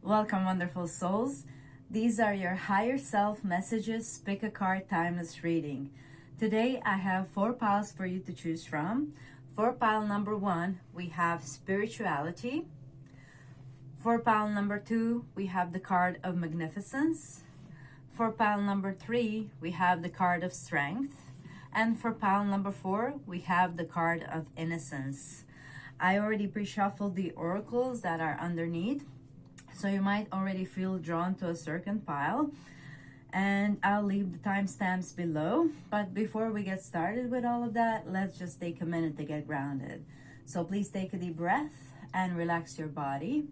Welcome, wonderful souls. These are your higher self messages. Pick a card, timeless reading. Today I have 4 piles for you to choose from. For pile number 1, we have spirituality. For pile number 2, we have the card of magnificence. For pile number 3, we have the card of strength. And for pile number 4, we have the card of innocence. I already pre-shuffled the oracles that are underneath, so you might already feel drawn to a certain pile, and I'll leave the timestamps below. But before we get started with all of that, let's just take a minute to get grounded. So please take a deep breath and relax your body.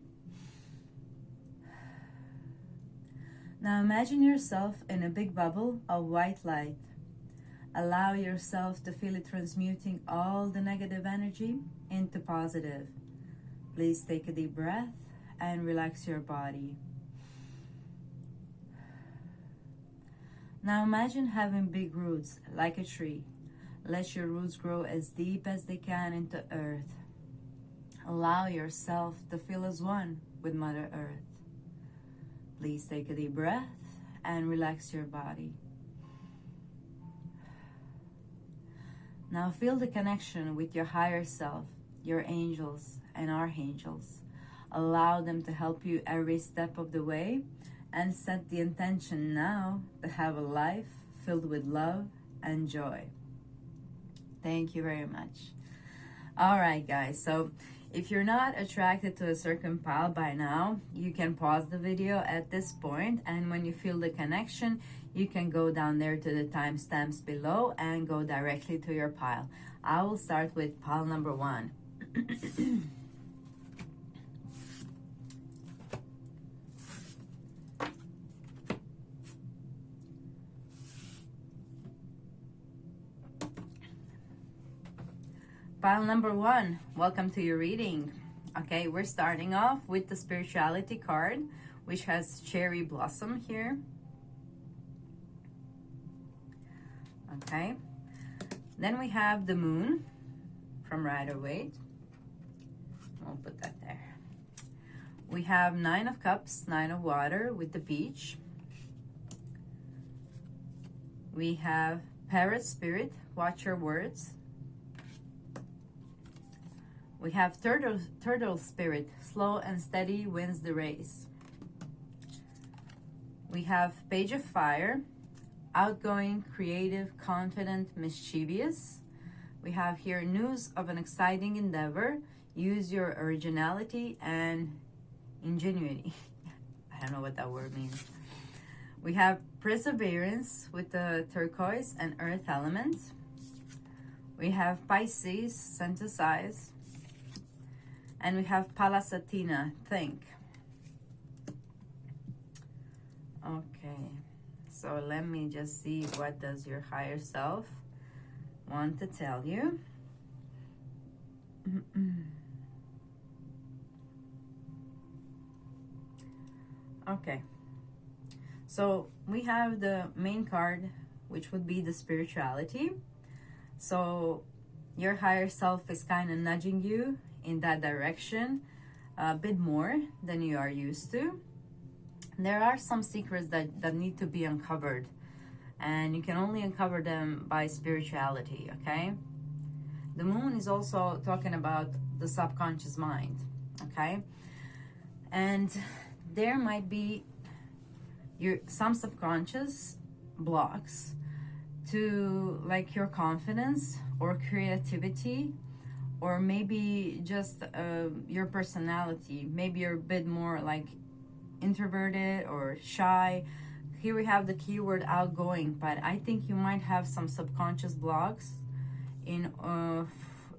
Now imagine yourself in a big bubble of white light. Allow yourself to feel it transmuting all the negative energy into positive. Please take a deep breath and relax your body. Now imagine having big roots like a tree. Let your roots grow as deep as they can into earth. Allow yourself to feel as one with Mother Earth. Please take a deep breath and relax your body. Now feel the connection with your higher self, your angels and archangels. Allow them to help you every step of the way, and set the intention now to have a life filled with love and joy. Thank you very much. All right, guys. So if you're not attracted to a certain pile by now, you can pause the video at this point, and when you feel the connection, you can go down there to the timestamps below and go directly to your pile. I will start with pile number 1. Pile number 1, welcome to your reading. Okay, we're starting off with the spirituality card, which has cherry blossom here. Okay, then we have the moon from Rider-Waite. We'll put that there. We have 9 of cups, 9 of water with the beach. We have parrot spirit, watch your words. We have turtle spirit, slow and steady wins the race. We have page of fire, outgoing, creative, confident, mischievous. We have here news of an exciting endeavor. Use your originality and ingenuity. I don't know what that word means. We have perseverance with the turquoise and earth element. We have Pisces, synthesize. And we have Palasatina, think. Okay, so let me just see, what does your higher self want to tell you? Okay, so we have the main card, which would be the spirituality. So your higher self is kind of nudging you in that direction a bit more than you are used to. There are some secrets that need to be uncovered, and you can only uncover them by spirituality. Okay, the moon is also talking about the subconscious mind. Okay, and there might be some subconscious blocks to, like, your confidence or creativity, or maybe just your personality. Maybe you're a bit more like introverted or shy. Here we have the keyword outgoing, but I think you might have some subconscious blocks in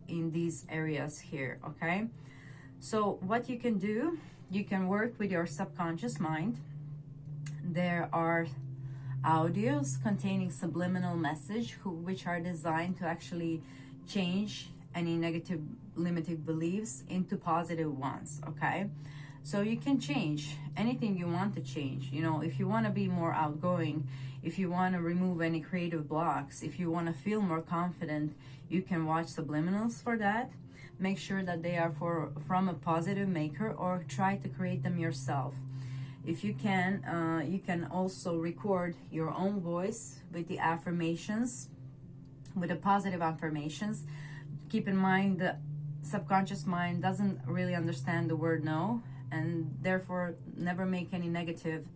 these areas here. Okay, so what you can do, you can work with your subconscious mind. There are audios containing subliminal message which are designed to actually change any negative limiting beliefs into positive ones. Okay, so you can change anything you want to change. You know, if you want to be more outgoing, if you want to remove any creative blocks, if you want to feel more confident, you can watch subliminals for that. make sure that they are from a positive maker, or try to create them yourself. If you can also record your own voice with the affirmations, with the positive affirmations. Keep in mind the subconscious mind doesn't really understand the word no, and therefore never make any negative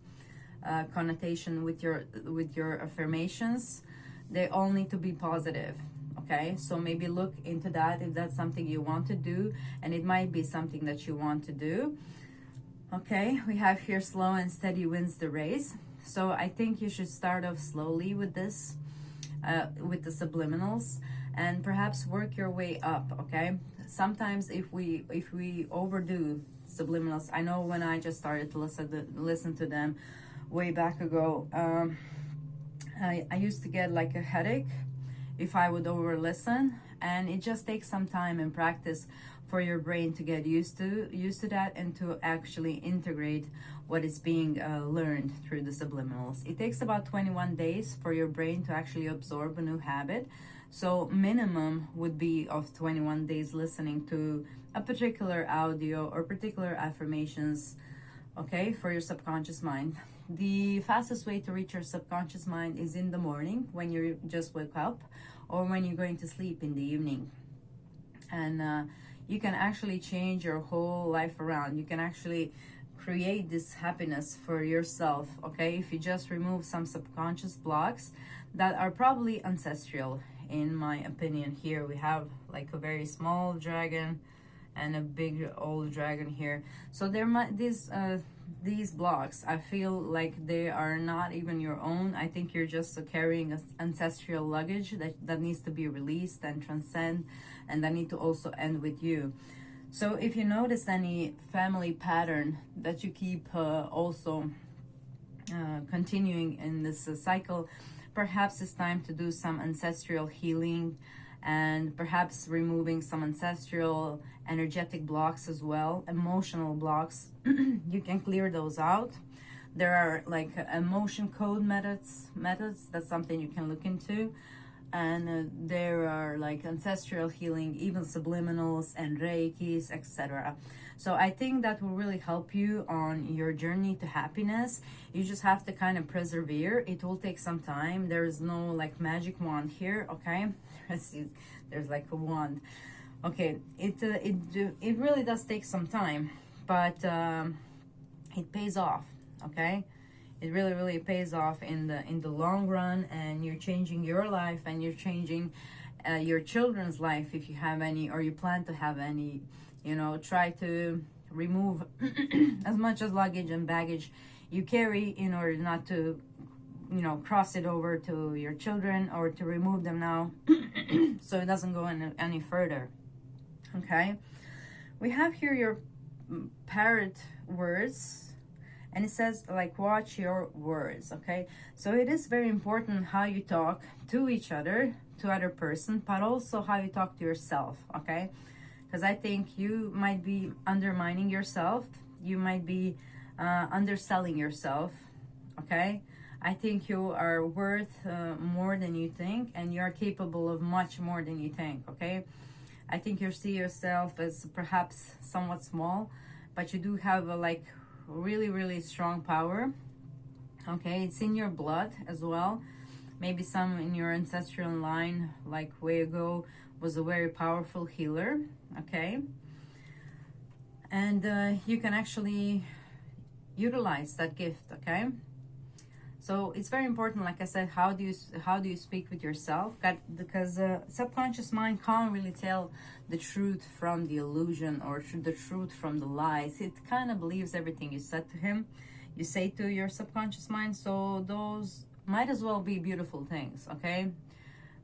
connotation with your affirmations. They all need to be positive. Okay, so maybe look into that if that's something you want to do, and it might be something that you want to do. Okay, we have here slow and steady wins the race. So I think you should start off slowly with this, with the subliminals, and perhaps work your way up. Okay, sometimes if we overdo subliminals, I know when I just started to listen to them way back ago, I used to get like a headache if I would over listen, and it just takes some time and practice for your brain to get used to that, and to actually integrate what is being learned through the subliminals. It takes about 21 days for your brain to actually absorb a new habit. So minimum would be of 21 days listening to a particular audio or particular affirmations, okay, for your subconscious mind. The fastest way to reach your subconscious mind is in the morning when you just wake up, or when you're going to sleep in the evening. And you can actually change your whole life around. You can actually create this happiness for yourself, okay, if you just remove some subconscious blocks that are probably ancestral, in my opinion. Here we have like a very small dragon and a big old dragon here. So there might these blocks, I feel like they are not even your own. I think you're just carrying ancestral luggage that needs to be released and transcend, and that need to also end with you. So if you notice any family pattern that you keep also continuing in this cycle, perhaps it's time to do some ancestral healing, and perhaps removing some ancestral energetic blocks as well, emotional blocks. You can clear those out. There are like emotion code methods. That's something you can look into. And there are like ancestral healing, even subliminals and reikis, etc. So I think that will really help you on your journey to happiness. You just have to kind of persevere. It will take some time. There is no like magic wand here, okay? There's like a wand. Okay, it really does take some time, but it pays off, okay? It really pays off in the long run, and you're changing your life, and you're changing your children's life if you have any, or you plan to have any. You know, try to remove as much as luggage and baggage you carry in order not to, you know, cross it over to your children, or to remove them now so it doesn't go any further. Okay, we have here your parrot words, and it says like watch your words. Okay, so it is very important how you talk to each other, to other person, but also how you talk to yourself. Okay, because I think you might be undermining yourself, you might be underselling yourself. Okay, I think you are worth more than you think, and you are capable of much more than you think. Okay, I think you see yourself as perhaps somewhat small, but you do have a like really strong power. Okay, it's in your blood as well. Maybe some in your ancestral line, like way ago, was a very powerful healer. Okay, and you can actually utilize that gift. Okay, so it's very important, like I said, how do you speak with yourself, because subconscious mind can't really tell the truth from the illusion, or the truth from the lies. It kind of believes everything you said to him, you say to your subconscious mind. So those might as well be beautiful things. Okay,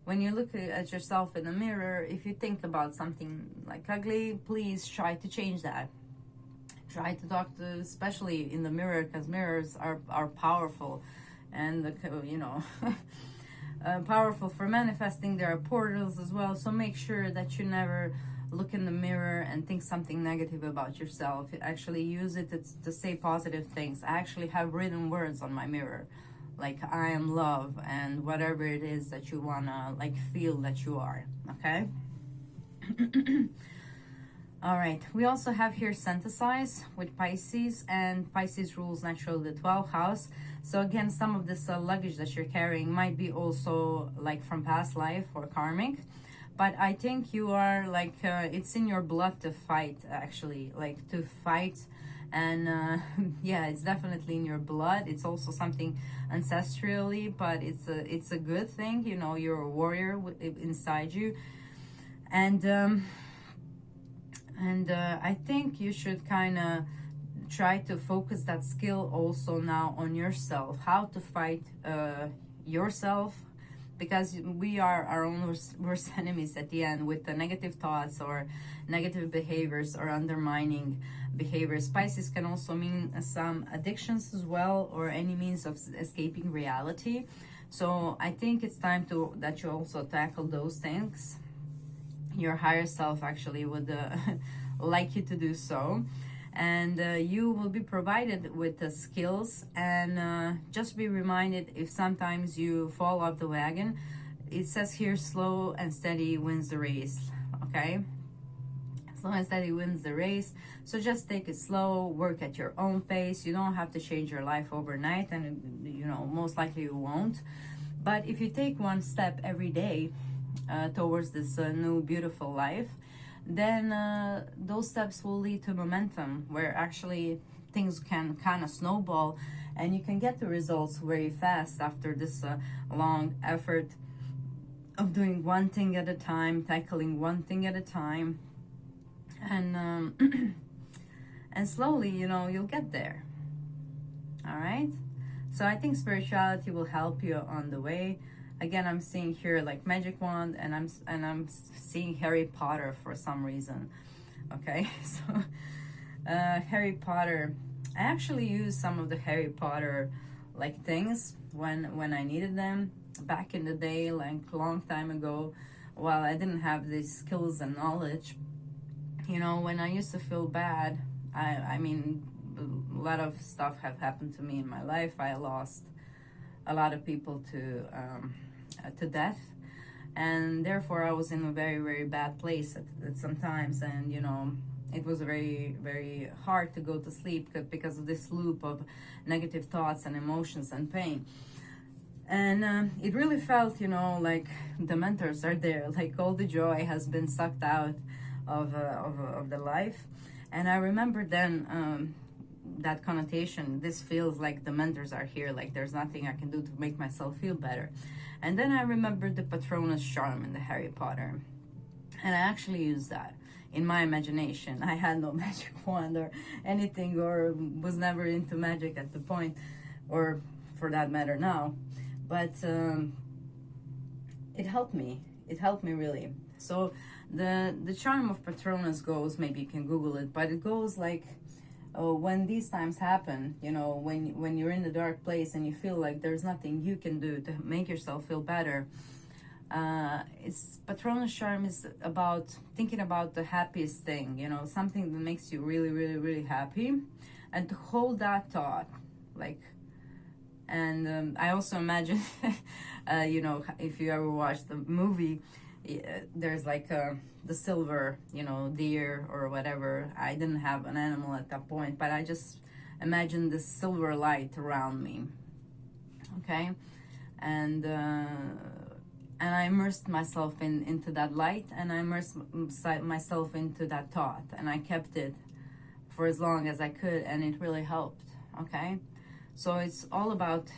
when you look at yourself in the mirror, if you think about something like ugly, please try to change that. Try to talk to, especially in the mirror, because mirrors are powerful, and you know powerful for manifesting. There are portals as well, so make sure that you never look in the mirror and think something negative about yourself. Actually use it to say positive things. I actually have written words on my mirror, like I am love, and whatever it is that you wanna like feel that you are. Okay. All right, we also have here synthesize with Pisces, and Pisces rules naturally the 12th house. So again, some of this luggage that you're carrying might be also like from past life or karmic, but I think you are like, it's in your blood to fight, actually, like to fight. And yeah, it's definitely in your blood. It's also something ancestrally, but it's a good thing, you know, you're a warrior inside you. And I think you should kind of try to focus that skill also now on yourself, how to fight yourself, because we are our own worst enemies at the end with the negative thoughts or negative behaviors or undermining behaviors. Pisces can also mean some addictions as well, or any means of escaping reality. So I think it's time that you also tackle those things. Your higher self actually would like you to do so, and you will be provided with the skills. And just be reminded, if sometimes you fall off the wagon, it says here slow and steady wins the race. Okay, slow and steady wins the race. So just take it slow, work at your own pace. You don't have to change your life overnight, and you know, most likely you won't. But if you take one step every day towards this new beautiful life, then those steps will lead to momentum, where actually things can kind of snowball, and you can get the results very fast after this long effort of doing one thing at a time, tackling one thing at a time. And and slowly, you know, you'll get there. All right, so I think spirituality will help you on the way. Again, I'm seeing here like magic wand, and I'm seeing Harry Potter for some reason. Okay, so Harry Potter. I actually used some of the Harry Potter like things when I needed them back in the day, like a long time ago, while I didn't have these skills and knowledge. You know, when I used to feel bad, I mean, a lot of stuff have happened to me in my life. I lost a lot of people to death, and therefore I was in a very, very bad place at sometimes. And you know, it was very, very hard to go to sleep because of this loop of negative thoughts and emotions and pain. And it really felt, you know, like the mentors are there, like all the joy has been sucked out of the life. And I remember then that connotation, this feels like the mentors are here, like there's nothing I can do to make myself feel better. And then I remembered the Patronus charm in the Harry Potter, and I actually used that in my imagination. I had no magic wand or anything, or was never into magic at the point, or for that matter now. But it helped me. It helped me really. So the charm of Patronus goes, maybe you can Google it, but it goes like, when these times happen, you know, when you're in the dark place and you feel like there's nothing you can do to make yourself feel better, it's Patronus charm is about thinking about the happiest thing, you know, something that makes you really, really, really happy, and to hold that thought, like. And I also imagine, you know, if you ever watched the movie, there's like the silver, you know, deer or whatever. I didn't have an animal at that point, but I just imagined this silver light around me. Okay, and I immersed myself into that light, and I immersed myself into that thought, and I kept it for as long as I could, and it really helped. Okay, so it's all about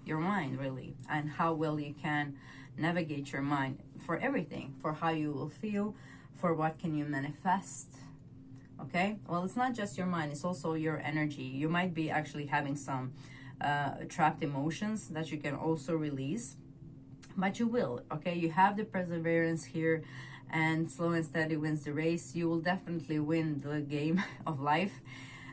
your mind really, and how well you can navigate your mind for everything, for how you will feel, for what can you manifest. Okay, well, it's not just your mind, it's also your energy. You might be actually having some trapped emotions that you can also release, but you will. Okay, you have the perseverance here, and slow and steady wins the race. You will definitely win the game of life.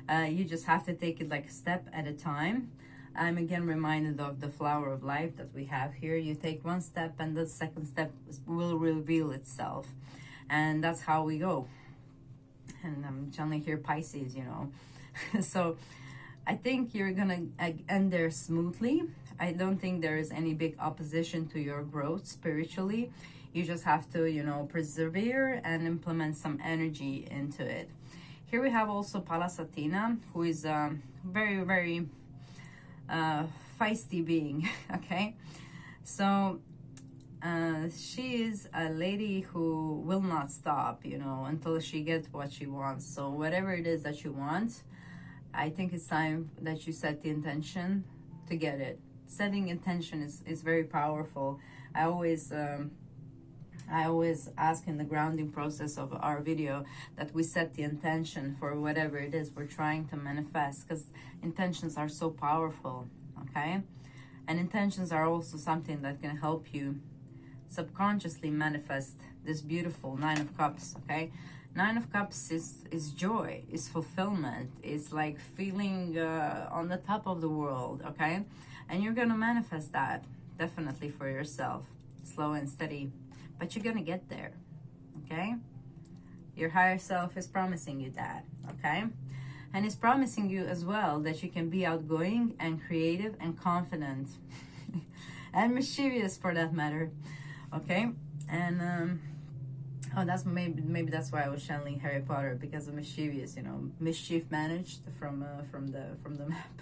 You just have to take it like a step at a time. I'm again reminded of the flower of life that we have here. You take one step, and the second step will reveal itself, and that's how we go. And I'm channeling here Pisces, you know. So I think you're gonna end there smoothly. I don't think there is any big opposition to your growth spiritually. You just have to, you know, persevere and implement some energy into it. Here we have also Palasatina, who is a very, very feisty being, okay? So she is a lady who will not stop, you know, until she gets what she wants. So whatever it is that you want, I think it's time that you set the intention to get it. Setting intention is very powerful. I always ask in the grounding process of our video that we set the intention for whatever it is we're trying to manifest, because intentions are so powerful, okay? And intentions are also something that can help you subconsciously manifest this beautiful Nine of Cups, okay? Nine of Cups is joy, is fulfillment, it's like feeling on the top of the world, okay? And you're gonna manifest that, definitely, for yourself, slow and steady, but you're gonna get there, okay? Your higher self is promising you that, okay? And it's promising you as well that you can be outgoing and creative and confident and mischievous, for that matter, okay? And oh, that's maybe that's why I was channeling Harry Potter, because of mischievous, you know, mischief managed from the map.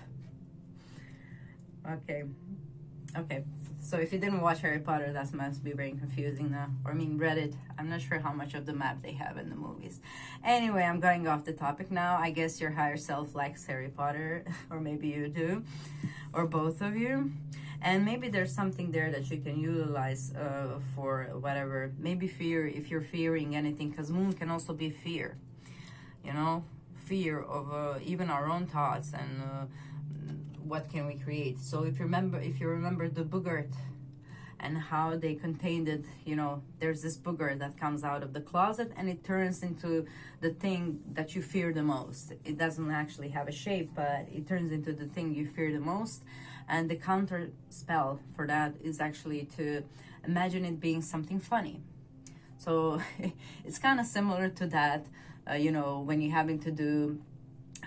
Okay, so if you didn't watch Harry Potter, that must be very confusing now. Or I mean, read it. I'm not sure how much of the map they have in the movies. Anyway, I'm going off the topic now. I guess your higher self likes Harry Potter, or maybe you do, or both of you. And maybe there's something there that you can utilize for whatever. Maybe fear, if you're fearing anything, because moon can also be fear. You know, fear of even our own thoughts and what can we create. So if you remember the boogart and how they contained it, you know, there's this booger that comes out of the closet and it turns into the thing that you fear the most. It doesn't actually have a shape, but it turns into the thing you fear the most. And the counter spell for that is actually to imagine it being something funny. So it's kind of similar to that, you know, when you're having to do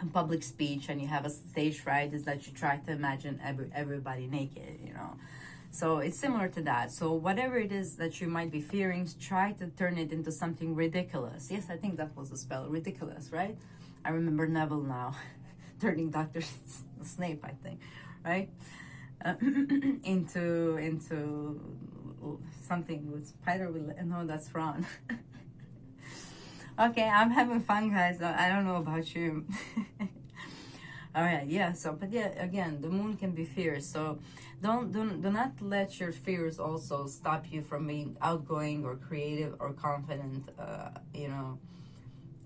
a public speech and you have a stage fright, is that you try to imagine everybody naked, you know. So it's similar to that. So whatever it is that you might be fearing, try to turn it into something ridiculous. Yes, I think that was the spell, ridiculous, right? I remember Neville now, turning Dr. Snape, I think, right? Into something with spider. No, that's Ron. Okay, I'm having fun, guys. I don't know about you. All right, yeah. So, but yeah, again, the moon can be fierce. So, do not let your fears also stop you from being outgoing or creative or confident. You know,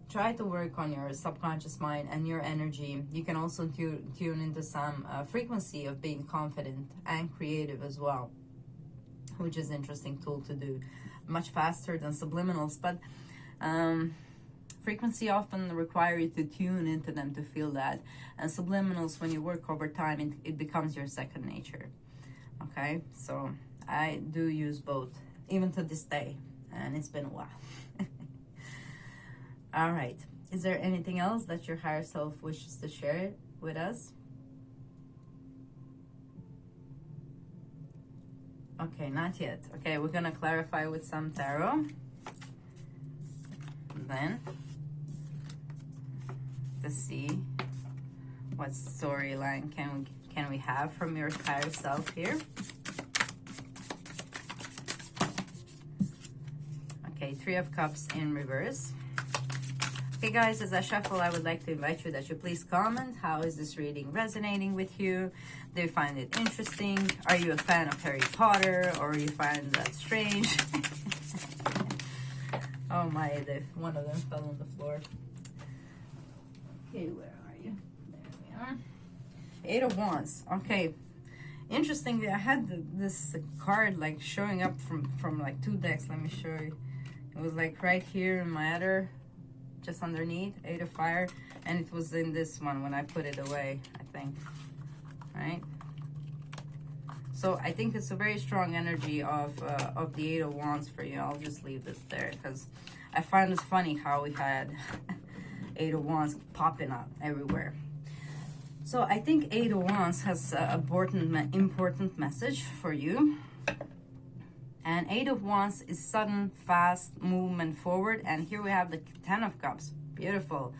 try to work on your subconscious mind and your energy. You can also tune into some frequency of being confident and creative as well, which is an interesting tool to do, much faster than subliminals. But frequency often require you to tune into them to feel that, and subliminals, when you work over time, it becomes your second nature. Okay, so I do use both, even to this day, and it's been a while. All right, is there anything else that your higher self wishes to share with us? Okay, not yet. Okay, we're gonna clarify with some tarot. And then to see what storyline can we have from your higher self here. Okay, Three of Cups in reverse. Okay, guys, as I shuffle, I would like to invite you that you please comment. How is this reading resonating with you? Do you find it interesting? Are you a fan of Harry Potter, or you find that strange? Oh my, one of them fell on the floor. Okay, where are you? There we are. Eight of Wands. Okay, interestingly, I had this card like showing up from like two decks. Let me show you. It was like right here in my other, just underneath, Eight of Fire, and it was in this one when I put it away, I think. Right? So I think it's a very strong energy of the Eight of Wands for you. I'll just leave this there because I find it funny how we had Eight of Wands popping up everywhere. So I think Eight of Wands has an important message for you. And Eight of Wands is sudden, fast movement forward. And here we have the Ten of Cups. Beautiful.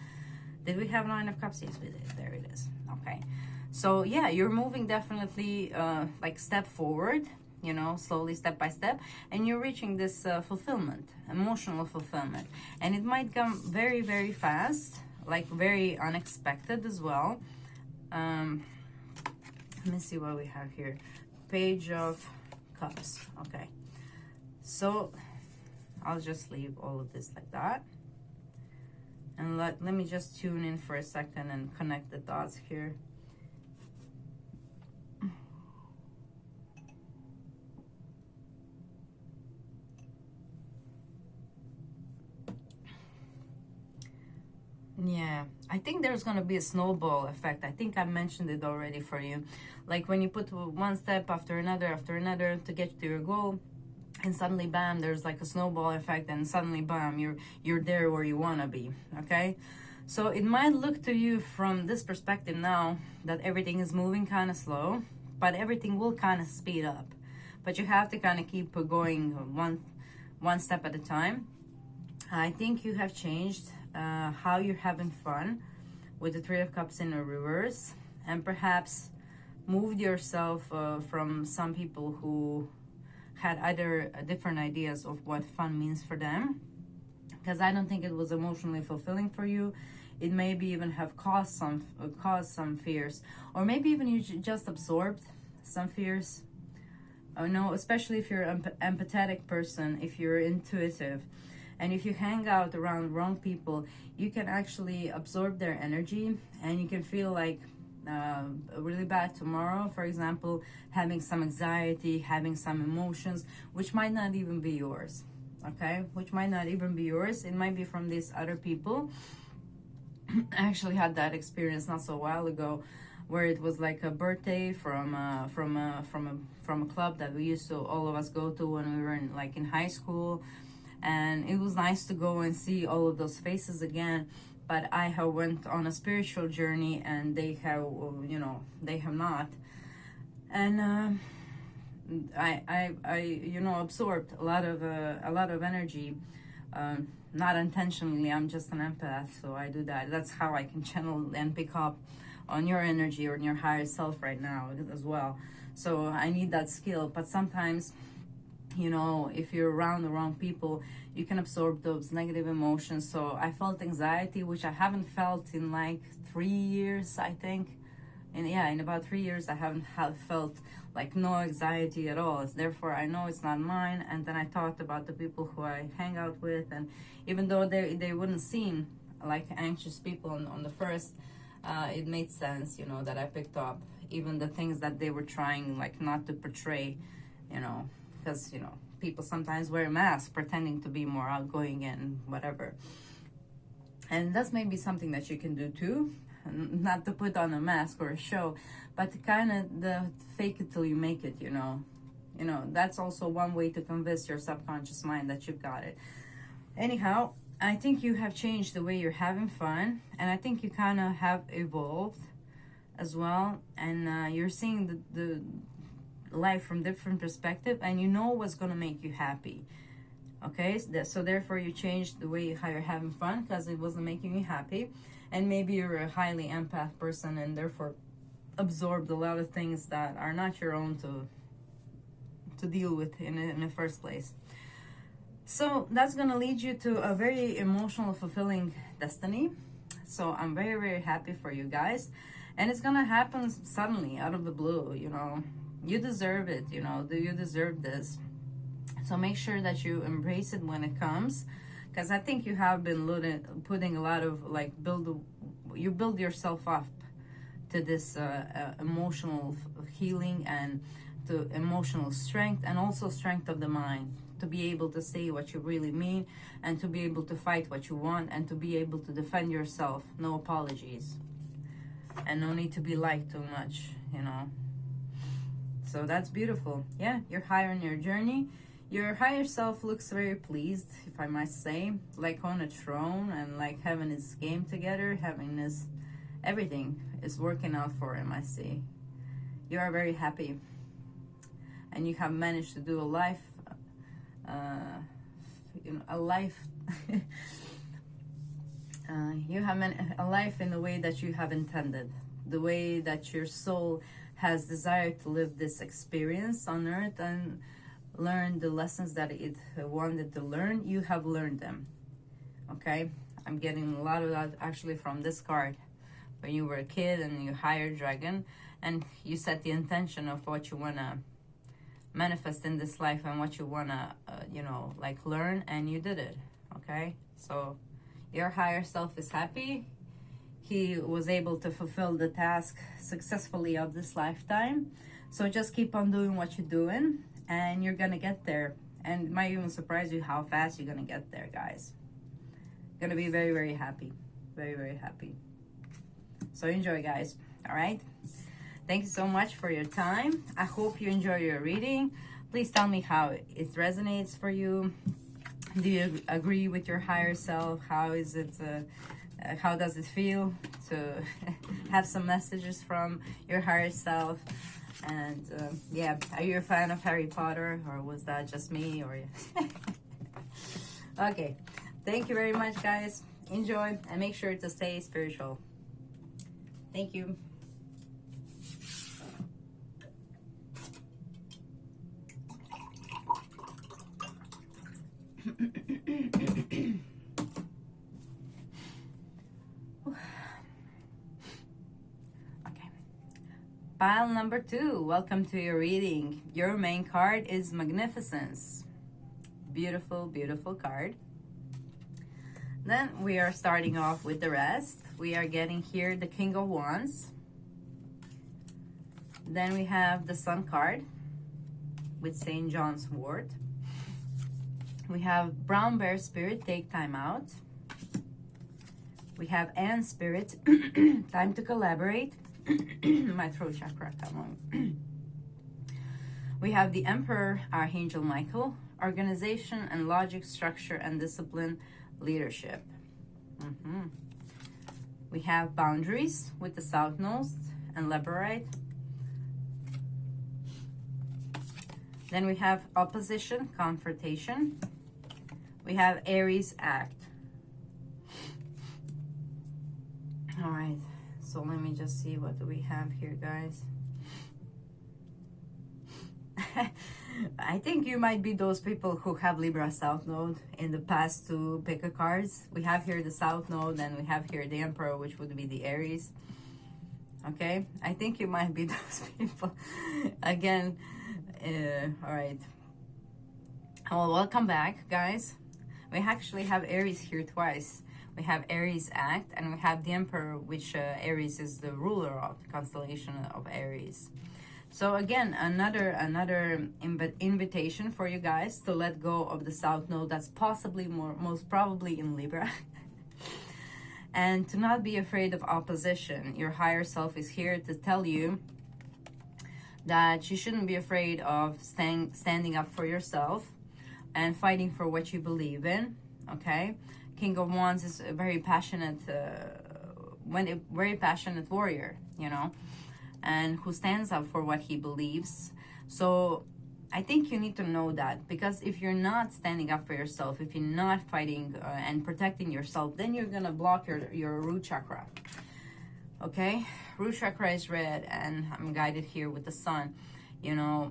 Did we have Nine of Cups? Yes, we did. There it is. Okay. So yeah, you're moving definitely like step forward, you know, slowly, step by step. And you're reaching this fulfillment, emotional fulfillment. And it might come very, very fast, like very unexpected as well. Let me see what we have here. Page of Cups. Okay. So I'll just leave all of this like that. And let me just tune in for a second and connect the dots here. Yeah, I think there's going to be a snowball effect. I think I mentioned it already for you. Like when you put one step after another to get to your goal, and suddenly bam, there's like a snowball effect, and suddenly bam, you're there where you want to be. Okay, so it might look to you from this perspective now that everything is moving kind of slow, but everything will kind of speed up. But you have to kind of keep going one step at a time. I think you have changed how you're having fun with the Three of Cups in a reverse, and perhaps moved yourself from some people who had other different ideas of what fun means for them, because I don't think it was emotionally fulfilling for you. It maybe even have caused some fears, or maybe even you just absorbed some fears. Oh no, especially if you're an empathetic person, if you're intuitive, and if you hang out around wrong people, you can actually absorb their energy, and you can feel like really bad tomorrow, for example, having some anxiety, having some emotions, which might not even be yours. Okay, which might not even be yours. It might be from these other people. I actually had that experience not so while ago, where it was like a birthday from a club that we used to all of us go to when we were in high school, and it was nice to go and see all of those faces again. But I have went on a spiritual journey, and they have, you know, they have not. And I you know, absorbed a lot of energy, not intentionally. I'm just an empath, so I do that. That's how I can channel and pick up on your energy or on your higher self right now as well. So I need that skill. But sometimes, you know, if you're around the wrong people, you can absorb those negative emotions. So I felt anxiety, which I haven't felt in like 3 years, I think. And yeah, in about 3 years, I haven't felt like no anxiety at all. Therefore, I know it's not mine. And then I thought about the people who I hang out with, and even though they wouldn't seem like anxious people on the first, it made sense, you know, that I picked up even the things that they were trying like not to portray, you know, because, you know, people sometimes wear masks pretending to be more outgoing and whatever. And that's maybe something that you can do too. Not to put on a mask or a show, but to kind of the fake it till you make it, you know. You know, that's also one way to convince your subconscious mind that you've got it. Anyhow, I think you have changed the way you're having fun, and I think you kind of have evolved as well, and you're seeing the life from different perspective, and you know what's going to make you happy. Okay, so therefore you changed the way how you're having fun because it wasn't making you happy. And maybe you're a highly empath person and therefore absorbed a lot of things that are not your own to deal with in the first place. So that's going to lead you to a very emotional, fulfilling destiny. So I'm very, very happy for you guys. And it's going to happen suddenly, out of the blue, you know. You deserve it, you know. You deserve this. So make sure that you embrace it when it comes. Because I think you have been putting a lot of, like, you build yourself up to this emotional healing and to emotional strength, and also strength of the mind, to be able to say what you really mean, and to be able to fight what you want, and to be able to defend yourself. No apologies. And no need to be liked too much, you know. So that's beautiful. Yeah, you're higher in your journey. Your higher self looks very pleased, if I might say, like on a throne, and like having his game together, having this, everything is working out for him, I see. You are very happy, and you have managed to do a life a life. You have a life in the way that you have intended, the way that your soul has desired to live this experience on earth and learn the lessons that it wanted to learn. You have learned them. Okay, I'm getting a lot of that actually from this card. When you were a kid and you hired dragon and you set the intention of what you want to manifest in this life and what you want to like learn, and you did it. Okay, so your higher self is happy. He was able to fulfill the task successfully of this lifetime. So just keep on doing what you're doing and you're gonna get there. And it might even surprise you how fast you're gonna get there, guys. Gonna be very, very happy. Very, very happy. So enjoy, guys. All right. Thank you so much for your time. I hope you enjoy your reading. Please tell me how it resonates for you. Do you agree with your higher self? How is it? How does it feel to have some messages from your higher self? And yeah, are you a fan of Harry Potter, or was that just me? Or okay, thank you very much, guys. Enjoy and make sure to stay spiritual. Thank you. Pile number 2, welcome to your reading. Your main card is Magnificence. Beautiful, beautiful card. Then we are starting off with the rest. We are getting here the King of Wands. Then we have the Sun card with St. John's wort. We have Brown Bear Spirit, take time out. We have Anne Spirit, time to collaborate. My throat chakra, come on. We have the Emperor, Archangel Michael, organization and logic, structure and discipline, leadership. We have boundaries with the South Node and Labradorite. Then we have opposition, confrontation. We have Aries, act. All right. So let me just see, what do we have here, guys? I think you might be those people who have Libra South Node in the past to pick a cards. We have here the South Node and we have here the Emperor, which would be the Aries. Okay, I think you might be those people. Again, all right. Well, welcome back, guys. We actually have Aries here twice. We have Aries act and we have the Emperor, which Aries is the ruler of the constellation of Aries. So again, another invitation for you guys to let go of the South Node that's possibly most probably in Libra. And to not be afraid of opposition. Your higher self is here to tell you that you shouldn't be afraid of standing up for yourself and fighting for what you believe in, okay? King of Wands is a very passionate, very passionate warrior, you know, and who stands up for what he believes. So I think you need to know that, because if you're not standing up for yourself, if you're not fighting and protecting yourself, then you're gonna block your root chakra. Okay, root chakra is red, and I'm guided here with the sun, you know,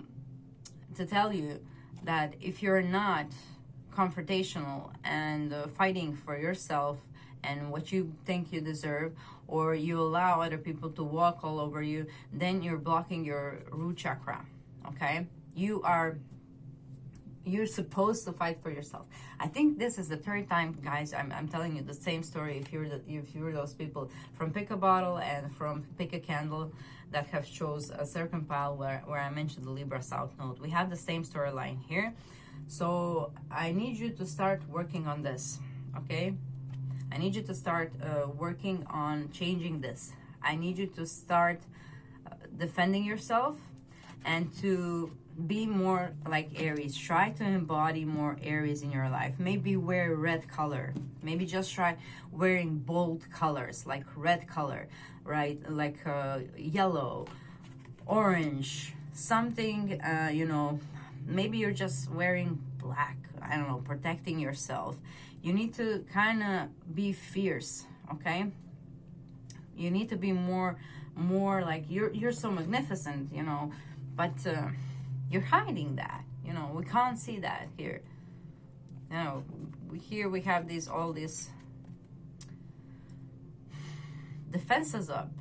to tell you that if you're not confrontational and fighting for yourself and what you think you deserve, or you allow other people to walk all over you, then you're blocking your root chakra. Okay, you're supposed to fight for yourself. I think this is the third time, guys, I'm telling you the same story. If you're those people from Pick a Bottle and from Pick a Candle that have chose a second pile where I mentioned the Libra South Node, we have the same storyline here. So I need you to start working on this, okay? I need you to start working on changing this. I need you to start defending yourself and to be more like Aries. Try to embody more Aries in your life. Maybe wear red color. Maybe just try wearing bold colors like red color, right? Like yellow, orange, something, you know. Maybe you're just wearing black, I don't know, protecting yourself. You need to kind of be fierce, okay? You need to be more like, you're so magnificent, you know, but you're hiding that, you know. We can't see that here. You know, here we have all these defenses up.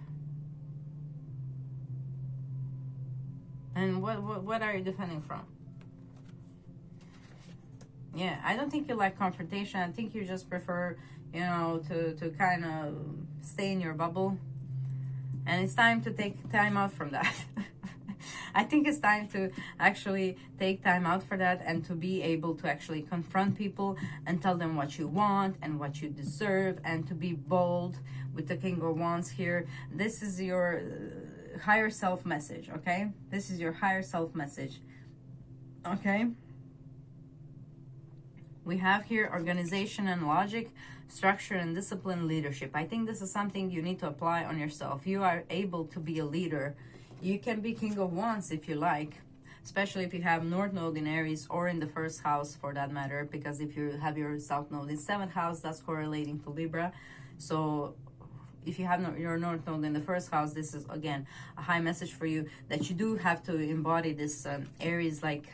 And what are you defending from? Yeah, I don't think you like confrontation. I think you just prefer, you know, to kind of stay in your bubble. And it's time to take time out from that. I think it's time to actually take time out for that, and to be able to actually confront people and tell them what you want and what you deserve, and to be bold with the King of Wands here. This is your higher self message, okay? This is your higher self message, okay? We have here organization and logic, structure and discipline, leadership. I think this is something you need to apply on yourself. You are able to be a leader. You can be King of Wands if you like, especially if you have North Node in Aries, or in the first house for that matter, because if you have your South Node in 7th house, that's correlating to Libra. So if you have your North Node in the first house, this is again a high message for you, that you do have to embody this Aries like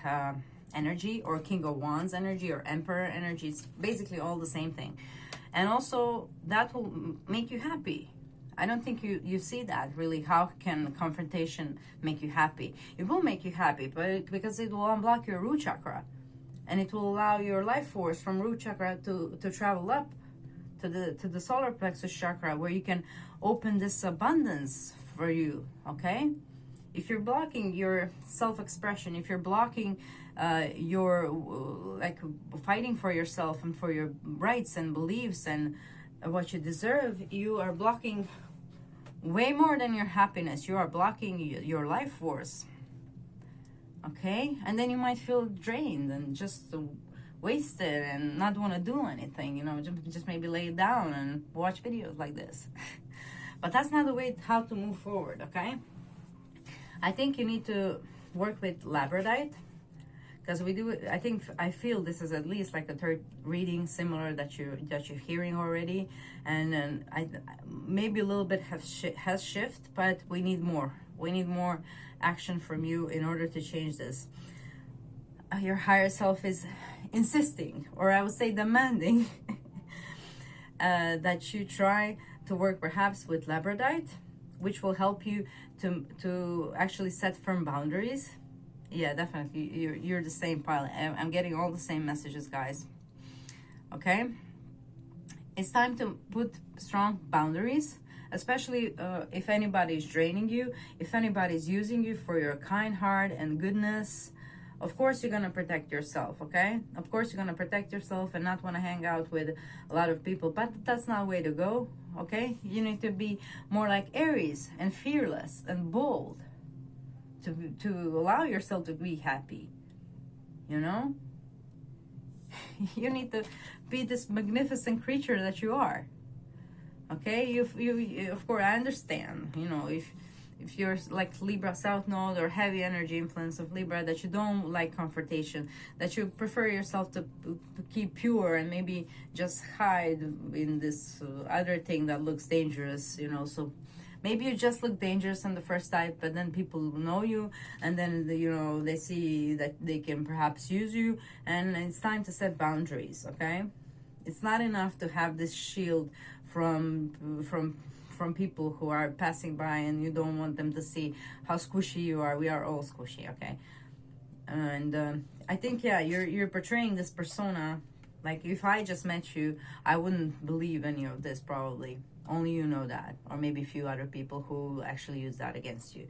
energy, or King of Wands energy, or Emperor energy. It's basically all the same thing. And also that will make you happy. I don't think you see that really. How can confrontation make you happy? It will make you happy, but because it will unblock your root chakra, and it will allow your life force from root chakra to travel up to the solar plexus chakra, where you can open this abundance for you, okay? If you're blocking your self-expression, if you're blocking your like fighting for yourself and for your rights and beliefs and what you deserve, you are blocking way more than your happiness. You are blocking your life force, okay? And then you might feel drained and just wasted and not want to do anything, you know, just maybe lay down and watch videos like this. But that's not the way how to move forward, okay? I think you need to work with labradorite, because we do. I feel this is at least like a third reading similar that you're hearing already, and I maybe a little bit has shift, but we need more. We need more action from you in order to change this. Your higher self is insisting, or I would say demanding, that you try to work perhaps with labradorite, which will help you to actually set firm boundaries. Yeah, definitely. You're the same pilot. I'm getting all the same messages, guys. Okay? It's time to put strong boundaries, especially if anybody's draining you, if anybody's using you for your kind heart and goodness. Of course, you're going to protect yourself, okay? Of course, you're going to protect yourself and not want to hang out with a lot of people. But that's not the way to go, okay? You need to be more like Aries and fearless and bold to allow yourself to be happy, you know? You need to be this magnificent creature that you are, okay? You of course, I understand, you know, if you're like Libra South Node or heavy energy influence of Libra, that you don't like confrontation, that you prefer yourself to keep pure and maybe just hide in this other thing that looks dangerous, you know. So maybe you just look dangerous on the first sight, but then people know you, and then, you know, they see that they can perhaps use you, and it's time to set boundaries, okay? It's not enough to have this shield from people who are passing by, and you don't want them to see how squishy you are. We are all squishy, okay? And I think, yeah, you're portraying this persona. Like, if I just met you, I wouldn't believe any of this, probably. Only you know that, or maybe a few other people who actually use that against you.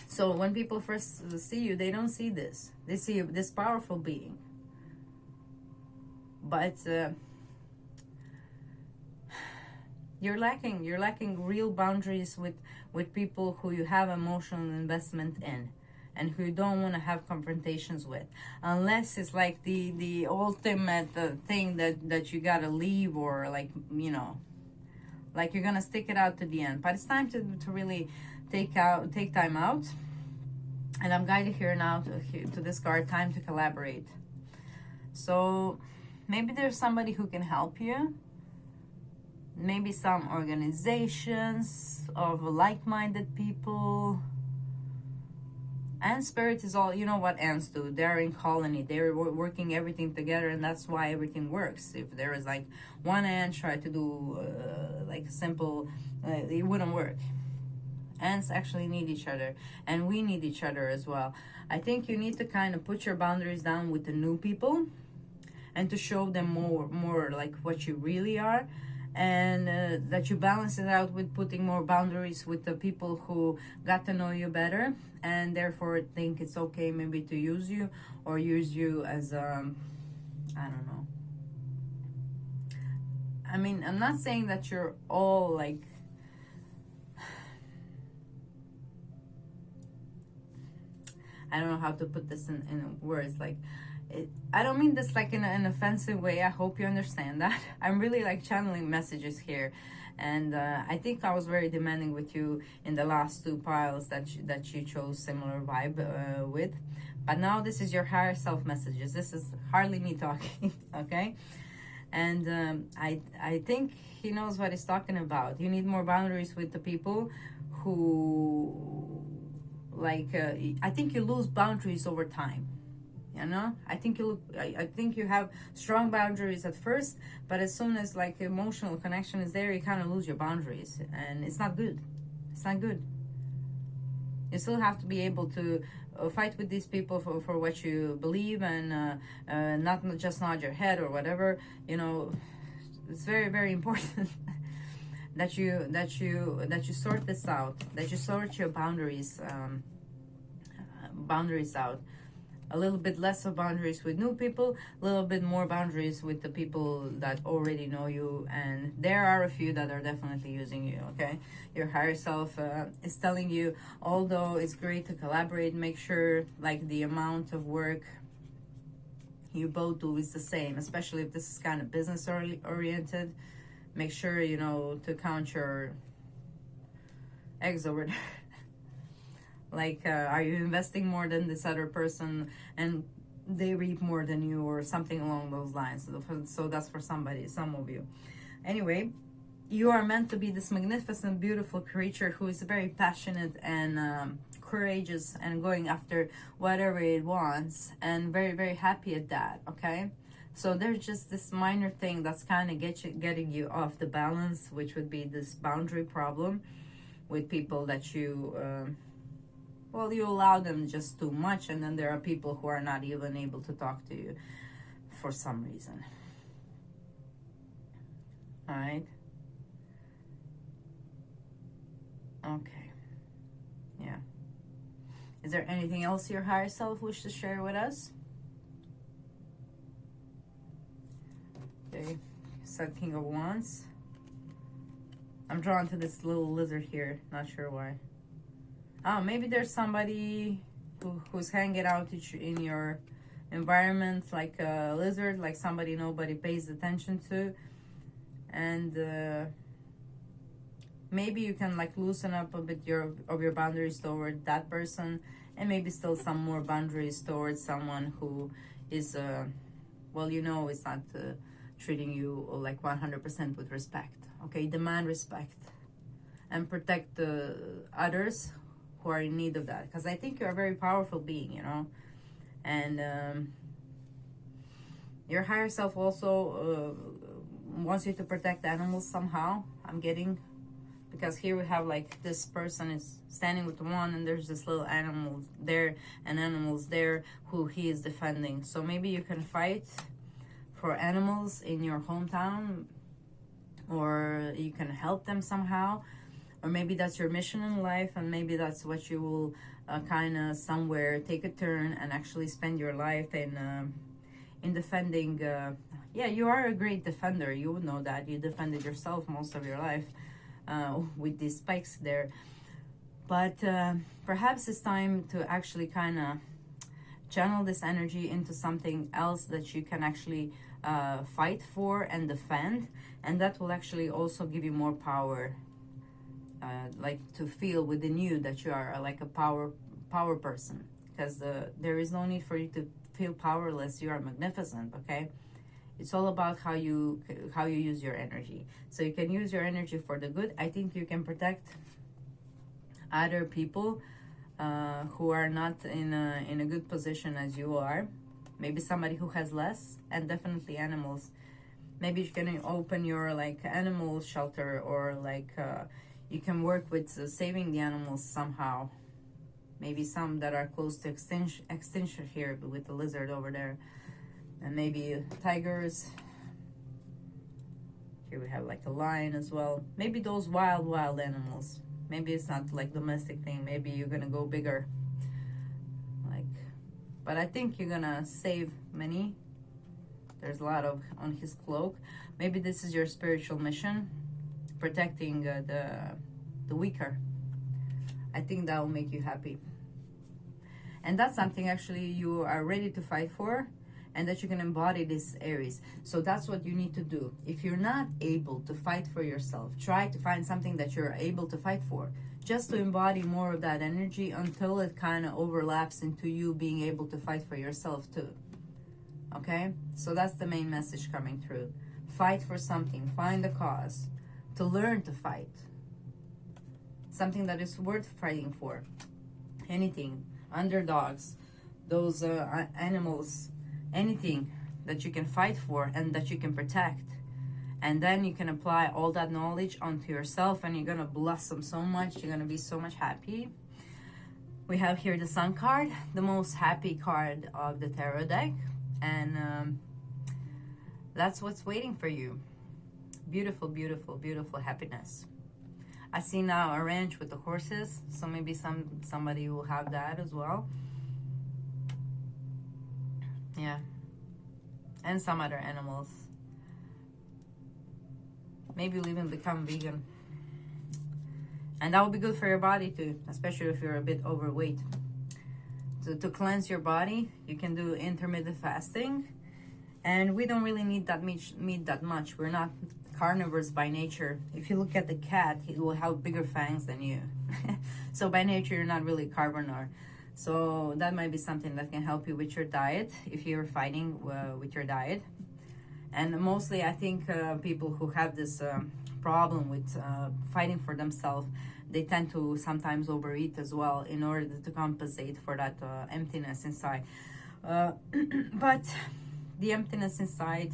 So when people first see you, they don't see this. They see this powerful being. But you're lacking real boundaries with people who you have emotional investment in, and who you don't want to have confrontations with, unless it's like the ultimate thing that you gotta leave, or like, you know, like you're gonna stick it out to the end. But it's time to really take time out. And I'm guided here now to this card, time to collaborate. So maybe there's somebody who can help you. Maybe some organizations of like-minded people. And spirit is all, you know what ants do. They're in colony. They're working everything together, and that's why everything works. If there is like one ant try to do like a simple, it wouldn't work. Ants actually need each other, and we need each other as well. I think you need to kind of put your boundaries down with the new people, and to show them more like what you really are, and that you balance it out with putting more boundaries with the people who got to know you better and therefore think it's okay maybe to use you or use you as I don't know. I mean, I'm not saying that you're all like I don't know how to put this in words, like I don't mean this like in an offensive way. I hope you understand that. I'm really like channeling messages here, and I think I was very demanding with you in the last two piles that you chose similar vibe with. But now this is your higher self messages. This is hardly me talking, okay? And I think he knows what he's talking about. You need more boundaries with the people who like I think you lose boundaries over time. You know, I think I think you have strong boundaries at first, but as soon as like emotional connection is there, you kind of lose your boundaries, and it's not good. It's not good. You still have to be able to fight with these people for what you believe, and not just nod your head or whatever. You know, it's very, very important that you sort this out, that you sort your boundaries out. A little bit less of boundaries with new people, a little bit more boundaries with the people that already know you, and there are a few that are definitely using you, okay? Your higher self is telling you, although it's great to collaborate, make sure like the amount of work you both do is the same, especially if this is kind of business oriented. Make sure, you know, to count your eggs over there. Like, are you investing more than this other person and they reap more than you, or something along those lines? So that's for somebody, some of you. Anyway, you are meant to be this magnificent, beautiful creature who is very passionate and courageous and going after whatever it wants, and very, very happy at that, okay? So there's just this minor thing that's kind of getting you off the balance, which would be this boundary problem with people that you... well, you allow them just too much, and then there are people who are not even able to talk to you for some reason. All right. Okay. Yeah. Is there anything else your higher self wishes to share with us? Okay. Said King of Wands. I'm drawn to this little lizard here. Not sure why. Oh, maybe there's somebody who's hanging out in your environment, like a lizard, like somebody nobody pays attention to. And maybe you can like loosen up a bit of your boundaries toward that person, and maybe still some more boundaries towards someone who is, well, you know, is not treating you like 100% with respect. Okay, demand respect and protect the others who are in need of that, because I think you're a very powerful being, you know, and your higher self also wants you to protect animals somehow, I'm getting, because here we have like this person is standing with one, and there's this little animal there and animals there who he is defending. So maybe you can fight for animals in your hometown, or you can help them somehow. Or maybe that's your mission in life, and maybe that's what you will kind of somewhere take a turn and actually spend your life in defending. Yeah, you are a great defender. You would know that. You defended yourself most of your life with these spikes there. But perhaps it's time to actually kind of channel this energy into something else that you can actually fight for and defend. And that will actually also give you more power. Like to feel within you that you are like a power person, because there is no need for you to feel powerless, you are magnificent, okay? It's all about how you use your energy. So you can use your energy for the good. I think you can protect other people who are not in a good position as you are. Maybe somebody who has less, and definitely animals. Maybe you can open your like animal shelter, or like you can work with saving the animals somehow. Maybe some that are close to extinction here, with the lizard over there. And maybe tigers. Here we have like a lion as well. Maybe those wild animals. Maybe it's not like domestic thing. Maybe you're gonna go bigger. Like, but I think you're gonna save many. There's a lot of on his cloak. Maybe this is your spiritual mission, protecting the weaker. I think that will make you happy. And that's something actually you are ready to fight for, and that you can embody this Aries. So that's what you need to do. If you're not able to fight for yourself, try to find something that you're able to fight for, just to embody more of that energy until it kind of overlaps into you being able to fight for yourself too. Okay? So that's the main message coming through. Fight for something. Find a cause. To learn to fight. Something that is worth fighting for. Anything. Underdogs. Those animals. Anything that you can fight for and that you can protect. And then you can apply all that knowledge onto yourself, and you're going to blossom so much. You're going to be so much happy. We have here the Sun card, the most happy card of the tarot deck. And that's what's waiting for you. Beautiful, beautiful, beautiful happiness. I see now a ranch with the horses. So maybe somebody will have that as well. Yeah, and some other animals. Maybe you'll even become vegan. And that will be good for your body too, especially if you're a bit overweight. To cleanse your body, you can do intermittent fasting. And we don't really need that meat that much. We're not carnivores by nature. If you look at the cat, it will have bigger fangs than you. So by nature, you're not really carnivore. So that might be something that can help you with your diet if you're fighting with your diet. And mostly I think people who have this problem with fighting for themselves, they tend to sometimes overeat as well in order to compensate for that emptiness inside. But the emptiness inside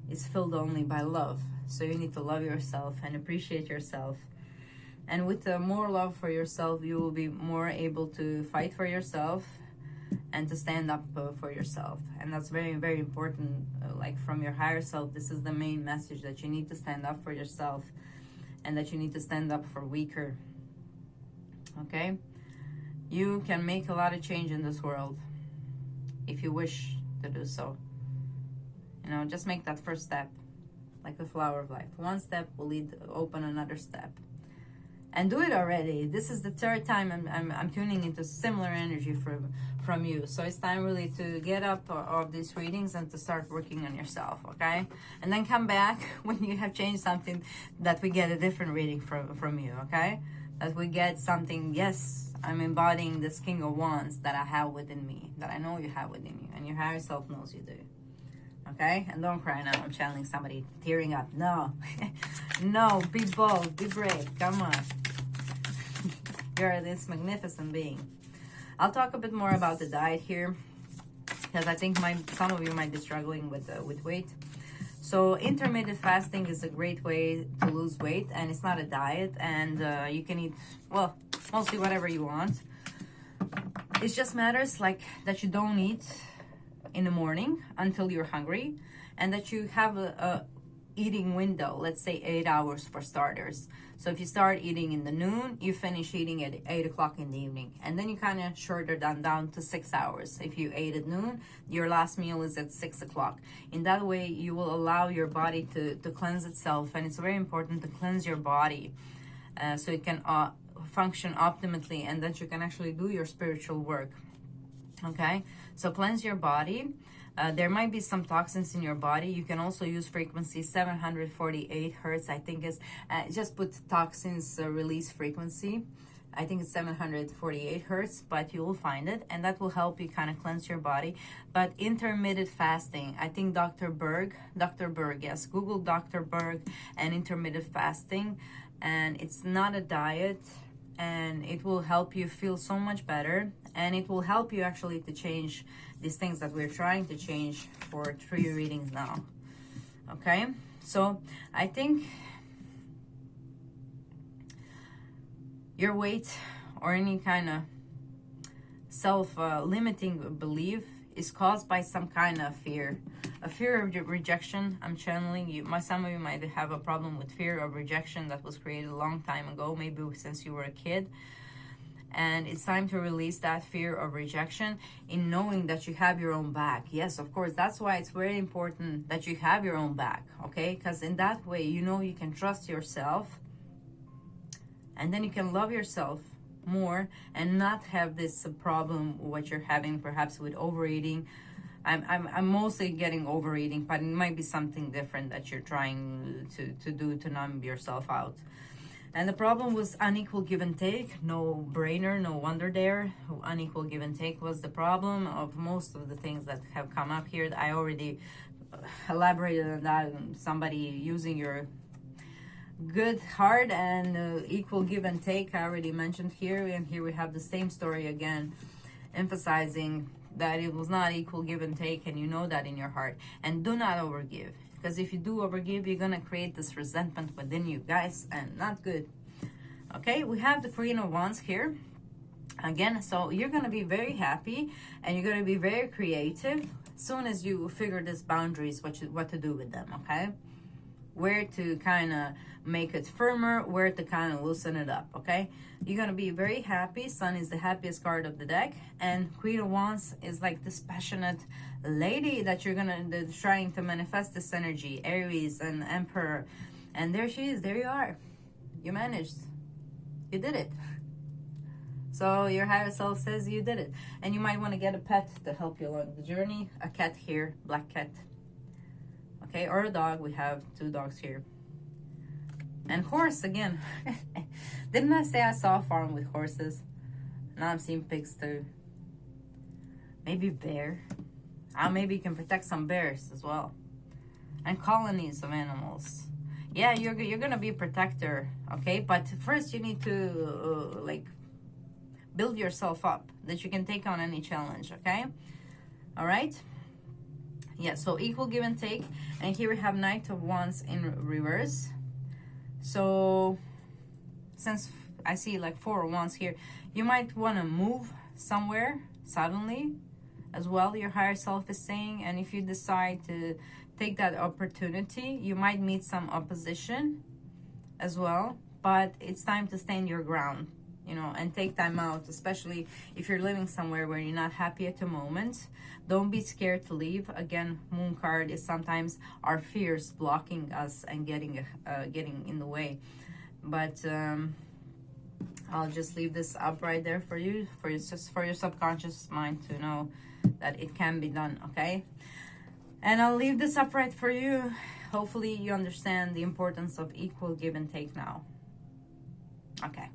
is filled only by love. So you need to love yourself and appreciate yourself. And with more love for yourself, you will be more able to fight for yourself and to stand up for yourself. And that's very, very important. Like from your higher self, this is the main message, that you need to stand up for yourself and that you need to stand up for weaker. Okay? You can make a lot of change in this world if you wish to do so. You know, just make that first step, like the flower of life. One step will open another step. And do it already. This is the third time I'm tuning into similar energy from you. So it's time really to get up of these readings and to start working on yourself, okay? And then come back when you have changed something, that we get a different reading from you, okay? That we get something, yes, I'm embodying this King of Wands that I have within me, that I know you have within you, and your higher self knows you do. Okay? And don't cry now. I'm channeling somebody tearing up. No. No, be bold, be brave. Come on. You're this magnificent being. I'll talk a bit more about the diet here, because I think some of you might be struggling with weight. So intermittent fasting is a great way to lose weight, and it's not a diet, and you can eat, well, mostly whatever you want. It just matters like that you don't eat in the morning until you're hungry, and that you have a eating window, let's say 8 hours for starters. So if you start eating in the noon, you finish eating at 8 o'clock in the evening, and then you kind of shorter down to 6 hours. If you ate at noon, your last meal is at 6 o'clock. In that way, you will allow your body to cleanse itself, and it's very important to cleanse your body so it can function optimally, and that you can actually do your spiritual work. Okay, so cleanse your body. There might be some toxins in your body. You can also use frequency 748 hertz, I think is, just put toxins release frequency, I think it's 748 hertz, but you will find it, and that will help you kind of cleanse your body. But intermittent fasting, I think Dr. Berg, yes, Google Dr. Berg and intermittent fasting, and it's not a diet, and it will help you feel so much better, and it will help you actually to change these things that we're trying to change for 3 readings now. Okay, so I think your weight or any kind of self-limiting belief is caused by some kind of fear. A fear of rejection. I'm channeling you. Some of you might have a problem with fear of rejection that was created a long time ago, maybe since you were a kid. And it's time to release that fear of rejection in knowing that you have your own back. Yes, of course, that's why it's very important that you have your own back, okay? Because in that way, you know you can trust yourself, and then you can love yourself more and not have this problem what you're having perhaps with overeating. I'm mostly getting overeating, but it might be something different that you're trying to do to numb yourself out. And the problem was unequal give and take. No brainer, no wonder there. Unequal give and take was the problem of most of the things that have come up here. I already elaborated on that. Somebody using your good heart and equal give and take, I already mentioned here. And here we have the same story again, emphasizing that it was not equal give and take, and you know that in your heart. And do not overgive, because if you do overgive, you're gonna create this resentment within you, guys, and not good. Okay, we have the Queen of Wands here again. So you're gonna be very happy, and you're gonna be very creative as soon as you figure these boundaries, what to do with them. Okay, where to kind of make it firmer, where to kind of loosen it up. Okay, you're gonna be very happy. Sun is the happiest card of the deck, and Queen of Wands is like this passionate lady that you're trying to manifest this energy, Aries and Emperor. And there she is. There you are. You managed. You did it. So your higher self says you did it. And you might want to get a pet to help you along the journey. A cat here, black cat. Okay, or a dog. We have 2 dogs here. And horse again. Didn't I say I saw a farm with horses? Now I'm seeing pigs too. Maybe bear. Maybe you can protect some bears as well. And colonies of animals. Yeah, you're gonna be a protector, okay? But first you need to like build yourself up that you can take on any challenge, okay? All right. Yeah, so equal give and take. And here we have Knight of Wands in reverse. So since I see like 4 of Wands here, you might want to move somewhere suddenly as well, your higher self is saying. And if you decide to take that opportunity, you might meet some opposition as well, but it's time to stand your ground, you know, and take time out, especially if you're living somewhere where you're not happy at the moment. Don't be scared to leave. Again, Moon card is sometimes our fears blocking us and getting in the way. But I'll just leave this up right there for you, for your subconscious mind to know that it can be done, okay? And I'll leave this upright for you. Hopefully you understand the importance of equal give and take now. Okay,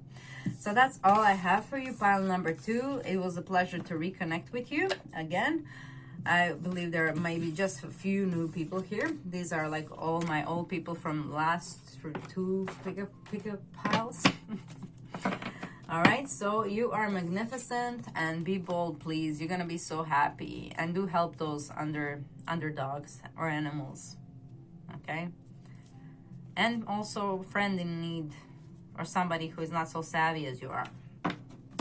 so that's all I have for you, pile number 2. It was a pleasure to reconnect with you again. I believe there are maybe just a few new people here. These are like all my old people from last 2 pickup piles. All right, so you are magnificent, and be bold, please. You're gonna be so happy, and do help those underdogs or animals, okay? And also friend in need, or somebody who is not so savvy as you are. All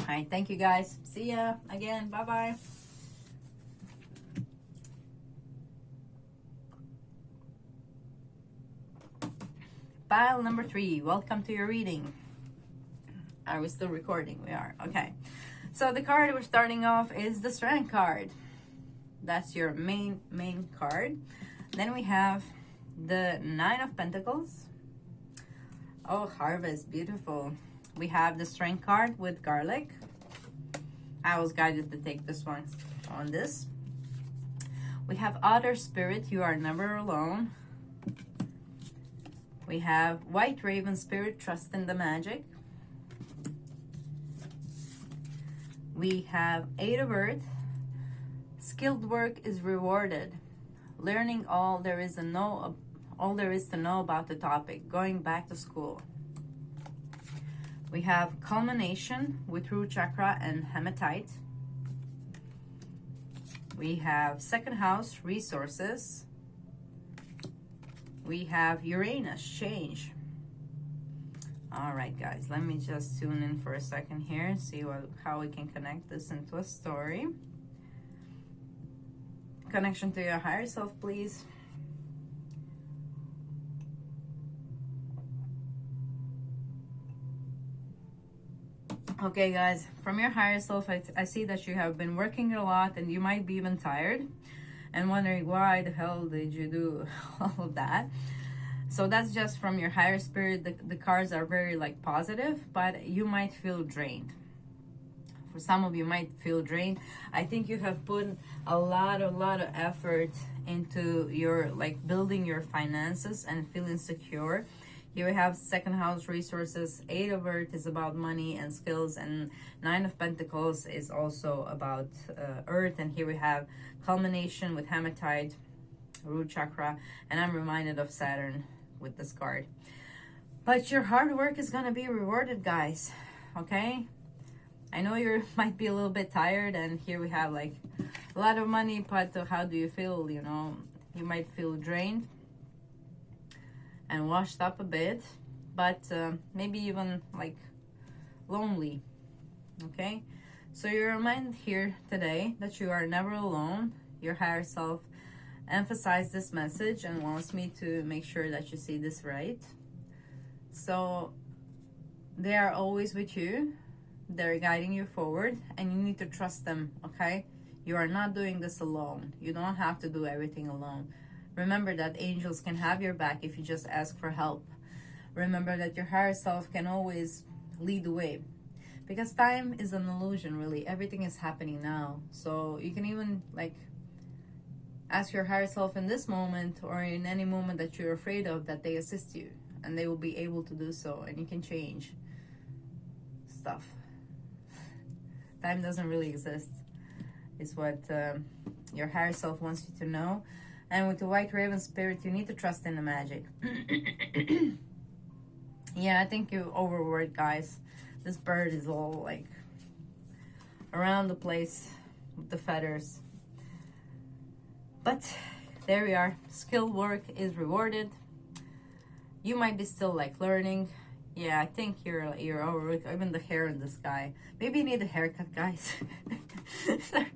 right, thank you guys. See ya again. Bye-bye. Pile number 3, welcome to your reading. Are we still recording? We are. Okay. So the card we're starting off is the Strength card. That's your main card. Then we have the 9 of Pentacles. Oh, Harvest. Beautiful. We have the Strength card with garlic. I was guided to take this one on this. We have Otter Spirit. You are never alone. We have White Raven Spirit. Trust in the magic. We have Eight of Earth. Skilled work is rewarded. Learning all there is to know about the topic. Going back to school. We have culmination with root chakra and hematite. We have second house, resources. We have Uranus, change. All right, guys, let me just tune in for a second here and see how we can connect this into a story. Connection to your higher self, please. Okay, guys, from your higher self, I see that you have been working a lot and you might be even tired and wondering why the hell did you do all of that. So that's just from your higher spirit. The cards are very like positive, but you might feel drained. For some of you might feel drained. I think you have put a lot of effort into your like building your finances and feeling secure. Here we have second house, resources. Eight of Earth is about money and skills, and Nine of Pentacles is also about Earth. And here we have culmination with hematite, root chakra, and I'm reminded of Saturn with this card. But your hard work is gonna be rewarded, guys. Okay, I know you might be a little bit tired, and here we have like a lot of money, but how do you feel? You know, you might feel drained and washed up a bit, but maybe even like lonely. Okay, so you're reminded here today that you are never alone. Your higher self emphasized this message and wants me to make sure that you see this right. So they are always with you. They're guiding you forward, and you need to trust them. Okay, you are not doing this alone. You don't have to do everything alone. Remember that angels can have your back if you just ask for help. Remember that your higher self can always lead the way, because time is an illusion. Really, everything is happening now. So you can even like ask your higher self in this moment or in any moment that you're afraid of, that they assist you, and they will be able to do so, and you can change stuff. Time doesn't really exist. It's what your higher self wants you to know. And with the White Raven spirit, you need to trust in the magic. Yeah, I think you overworked, guys. This bird is all like around the place with the feathers. But there we are. Skilled work is rewarded. You might be still like learning. Yeah, I think you're overworked. Even the hair in this guy. Maybe you need a haircut, guys. Sorry.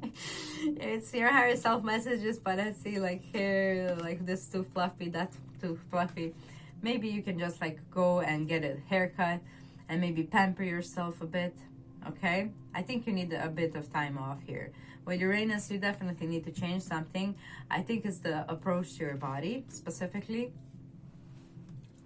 It's your higher self messages, but I see like hair like this too fluffy, that's too fluffy. Maybe you can just like go and get a haircut and maybe pamper yourself a bit. Okay, I think you need a bit of time off here. With Uranus, you definitely need to change something. I think it's the approach to your body specifically.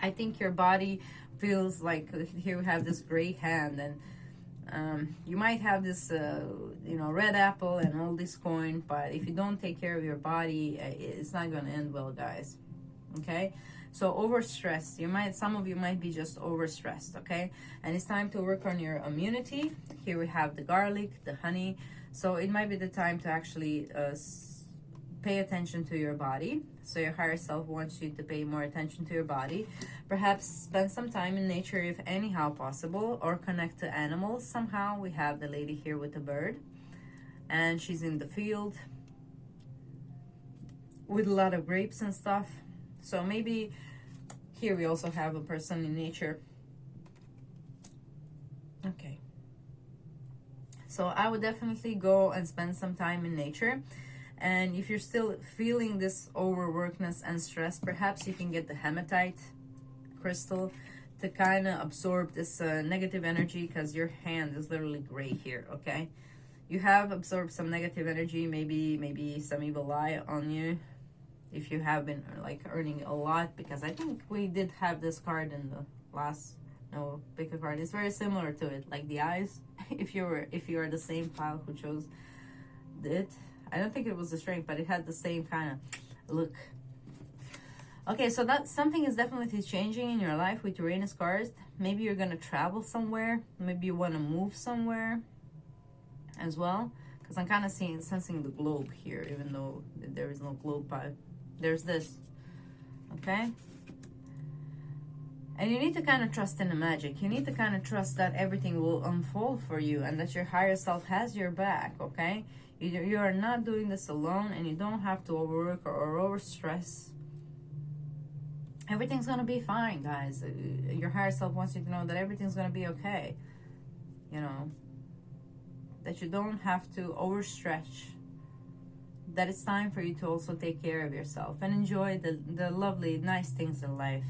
I think your body feels like, here we have this great hand, and you might have this you know, red apple and all this coin, but if you don't take care of your body, it's not going to end well, guys. Okay, so overstressed, some of you might be just overstressed. Okay, and it's time to work on your immunity. Here we have the garlic, the honey, so it might be the time to actually pay attention to your body. So your higher self wants you to pay more attention to your body. Perhaps spend some time in nature if anyhow possible, or connect to animals somehow. We have the lady here with the bird, and she's in the field with a lot of grapes and stuff. So maybe here we also have a person in nature. Okay, so I would definitely go and spend some time in nature. And if you're still feeling this overworkedness and stress, perhaps you can get the hematite crystal to kind of absorb this negative energy, because your hand is literally gray here. Okay, you have absorbed some negative energy, maybe some evil eye on you, if you have been like earning a lot, because I think we did have this card in the last pick a card. It's very similar to it, like the eyes. if you are the same pile who chose it, I don't think it was the strength, but it had the same kind of look. Okay, so that something is definitely changing in your life with Uranus cards. Maybe you're gonna travel somewhere. Maybe you want to move somewhere. as well, because I'm kind of sensing the globe here, even though there is no globe, but there's this. Okay. And you need to kind of trust in the magic. You need to kind of trust that everything will unfold for you and that your higher self has your back, okay? You are not doing this alone, and you don't have to overwork or overstress. Everything's going to be fine, guys. Your higher self wants you to know that everything's going to be okay. You know, that you don't have to overstretch. That it's time for you to also take care of yourself and enjoy the lovely, nice things in life.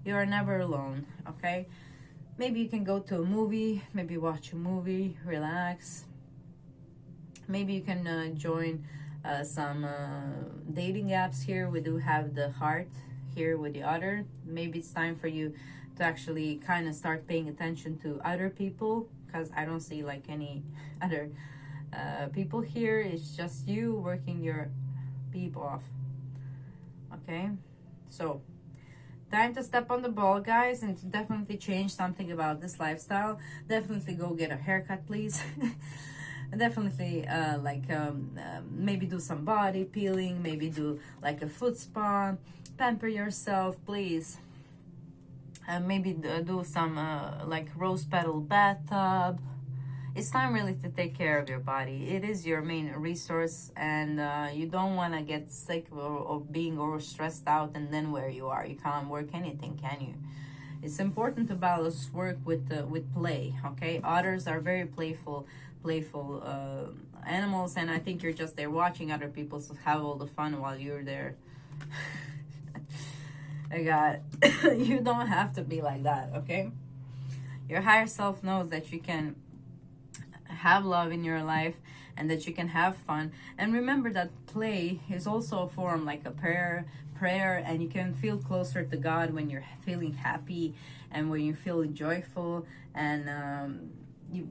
You are never alone, okay? Maybe you can go to a movie, maybe watch a movie, relax. Maybe you can join some dating apps here. We do have the heart here with the other. Maybe it's time for you to actually kind of start paying attention to other people, because I don't see like any other people here. It's just you working your beep off, okay? So time to step on the ball, guys, and to definitely change something about this lifestyle. Definitely go get a haircut, please. Definitely maybe do some body peeling, maybe do like a foot spa, pamper yourself, please. Maybe do some like rose petal bathtub. It's time really to take care of your body. It is your main resource, and you don't want to get sick or being over stressed out, and then where you are, you can't work anything, can you? It's important to balance work with play, okay? Otters are very playful animals, and I think you're just there watching other people have all the fun while you're there. I got you don't have to be like that, okay? Your higher self knows that you can have love in your life and that you can have fun. And remember that play is also a form like a prayer, and you can feel closer to God when you're feeling happy and when you're feeling joyful, and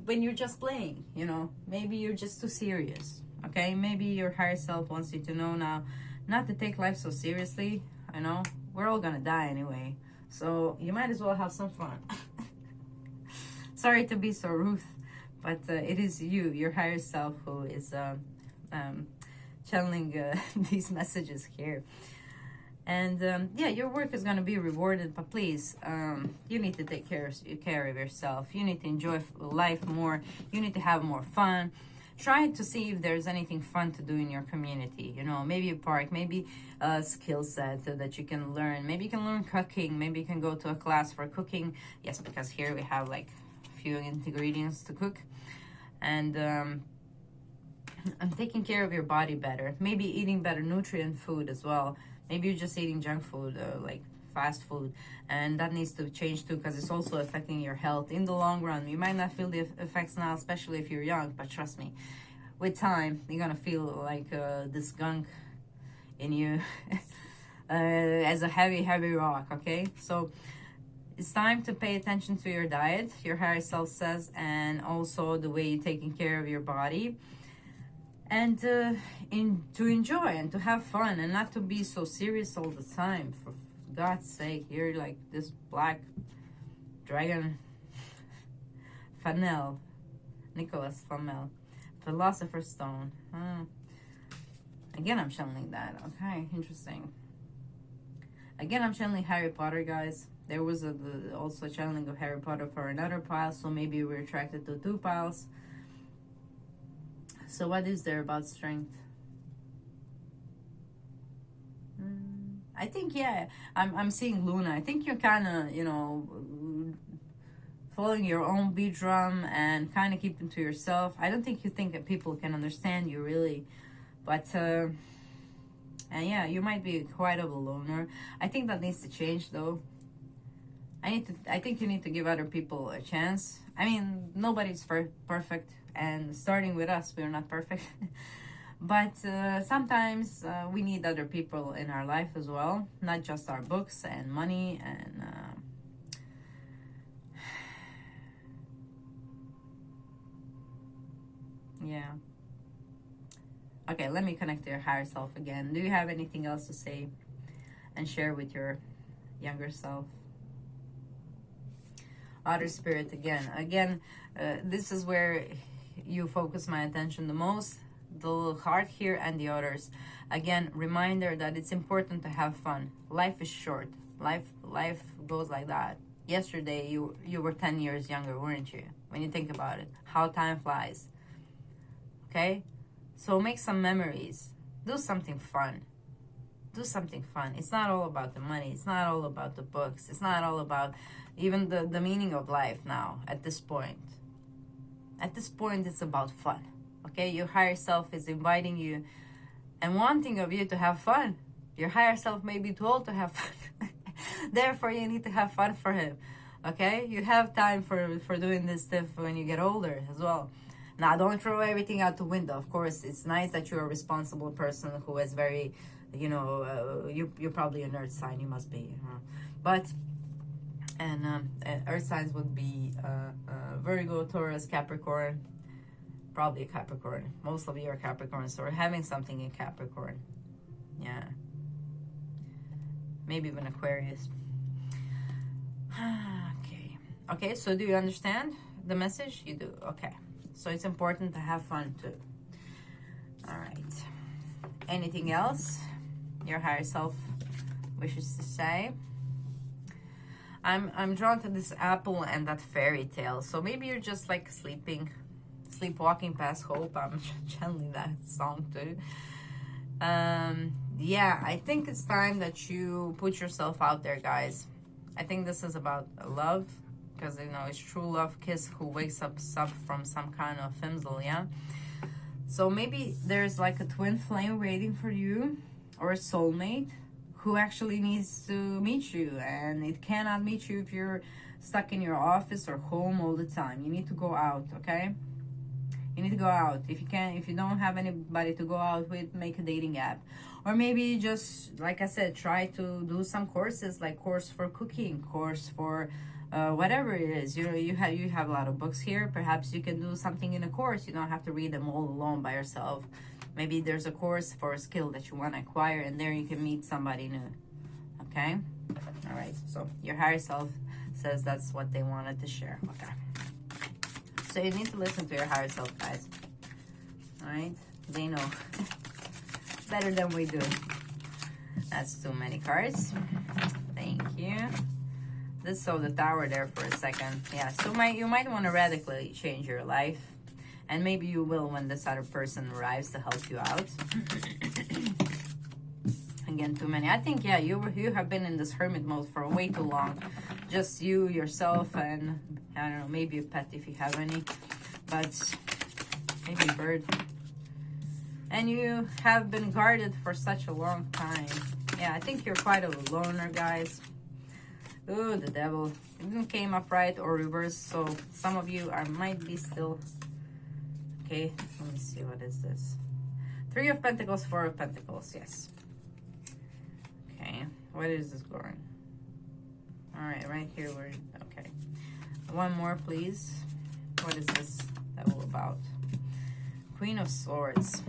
when you're just playing, you know. Maybe you're just too serious, okay? Maybe your higher self wants you to know now not to take life so seriously. I know we're all gonna die anyway, so you might as well have some fun. Sorry to be so rude, but it is your higher self, who is channeling these messages here. And yeah, your work is going to be rewarded, but please, you need to take care of yourself. You need to enjoy life more. You need to have more fun. Try to see if there's anything fun to do in your community. You know, maybe a park, maybe a skill set that you can learn. Maybe you can learn cooking. Maybe you can go to a class for cooking. Yes, because here we have like a few ingredients to cook. And taking care of your body better. Maybe eating better nutrient food as well. Maybe you're just eating junk food, like fast food, and that needs to change too, because it's also affecting your health in the long run. You might not feel the effects now, especially if you're young, but trust me, with time, you're gonna feel like this gunk in you as a heavy rock, okay? So it's time to pay attention to your diet, your higher self says, and also the way you're taking care of your body. And to enjoy and to have fun and not to be so serious all the time. For God's sake, you're like this black dragon. Flamel. Nicholas Flamel. Philosopher's Stone. Again, I'm channeling that. Okay, interesting. Again, I'm channeling Harry Potter, guys. There was also a channeling of Harry Potter for another pile, so maybe we're attracted to two piles. So what is there about strength? I think, yeah, I'm seeing Luna. I think you're kind of, you know, following your own beat drum and kind of keeping to yourself. I don't think you think that people can understand you, really. But, and yeah, you might be quite of a loner. I think that needs to change, though. I think you need to give other people a chance. I mean, nobody's perfect. And starting with us, we're not perfect. But sometimes we need other people in our life as well. Not just our books and money and... yeah. Okay, let me connect to your higher self again. Do you have anything else to say and share with your younger self? Otter spirit again. This is where you focus my attention the most, the little heart here and the others. Again, reminder that it's important to have fun. Life is short. Life goes like that. Yesterday you were 10 years younger, weren't you? When you think about it, how time flies. Okay, so make some memories. Do something fun. Do something fun. It's not all about the money. It's not all about the books. It's not all about even the meaning of life now at this point. At this point, it's about fun. Okay, your higher self is inviting you and wanting of you to have fun. Your higher self may be told to have fun. Therefore, you need to have fun for him. Okay, you have time for doing this stuff when you get older as well. Now, don't throw everything out the window. Of course, it's nice that you're a responsible person who is very, you know, you're probably an earth sign. You must be, but and earth signs would be Virgo, Taurus, Capricorn. Probably a Capricorn. Most of you are Capricorns, so we're having something in Capricorn. Yeah. Maybe even Aquarius. Okay. Okay, so do you understand the message? You do. Okay. So it's important to have fun too. All right. Anything else your higher self wishes to say? I'm drawn to this apple and that fairy tale. So maybe you're just like sleepwalking past hope. I'm channeling that song too. Yeah, I think it's time that you put yourself out there, guys. I think this is about love, because you know it's true love kiss who wakes up from some kind of fimsel, yeah. So maybe there's like a twin flame waiting for you, or a soulmate who actually needs to meet you, and it cannot meet you if you're stuck in your office or home all the time. You need to go out, okay? You need to go out. If you don't have anybody to go out with, make a dating app. Or maybe just, like I said, try to do some courses, like course for cooking, course for whatever it is. You have a lot of books here. Perhaps you can do something in a course. You don't have to read them all alone by yourself. Maybe there's a course for a skill that you want to acquire, and there you can meet somebody new. Okay? All right. So your higher self says that's what they wanted to share. Okay. So you need to listen to your higher self, guys. All right? They know. Better than we do. That's too many cards. Thank you. Let's show the tower there for a second. Yeah, so you might want to radically change your life. And maybe you will when this other person arrives to help you out. Again, too many. I think, yeah, you have been in this hermit mode for way too long. Just you, yourself, and I don't know, maybe a pet if you have any. But maybe a bird. And you have been guarded for such a long time. Yeah, I think you're quite a loner, guys. Ooh, the devil. It didn't came up right or reverse, so some of you might be still... Okay, let me see, what is this? 3 of Pentacles, 4 of Pentacles, yes. Okay, what is this going? Alright, right here, okay. One more, please. What is this all about? Queen of Swords.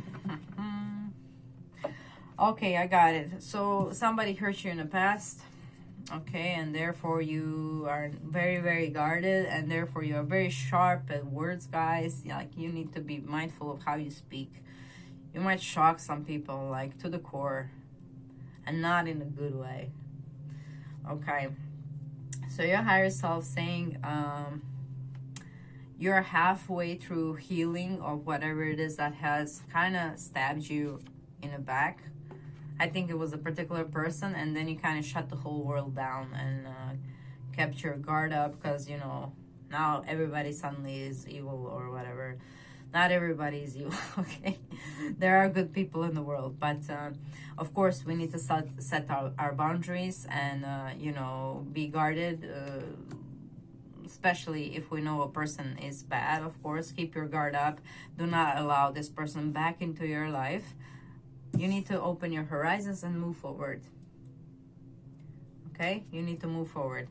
Okay, I got it. So somebody hurt you in the past. Okay, and therefore you are very, very guarded, and therefore you are very sharp at words, guys. Like, you need to be mindful of how you speak. You might shock some people, like, to the core, and not in a good way. Okay, so your higher self saying you're halfway through healing of whatever it is that has kind of stabbed you in the back. I think it was a particular person, and then you kind of shut the whole world down and kept your guard up, because, you know, now everybody suddenly is evil or whatever. Not everybody is evil, okay? There are good people in the world, but of course we need to set our boundaries and, you know, be guarded, especially if we know a person is bad. Of course, keep your guard up. Do not allow this person back into your life. You need to open your horizons and move forward. Okay? You need to move forward.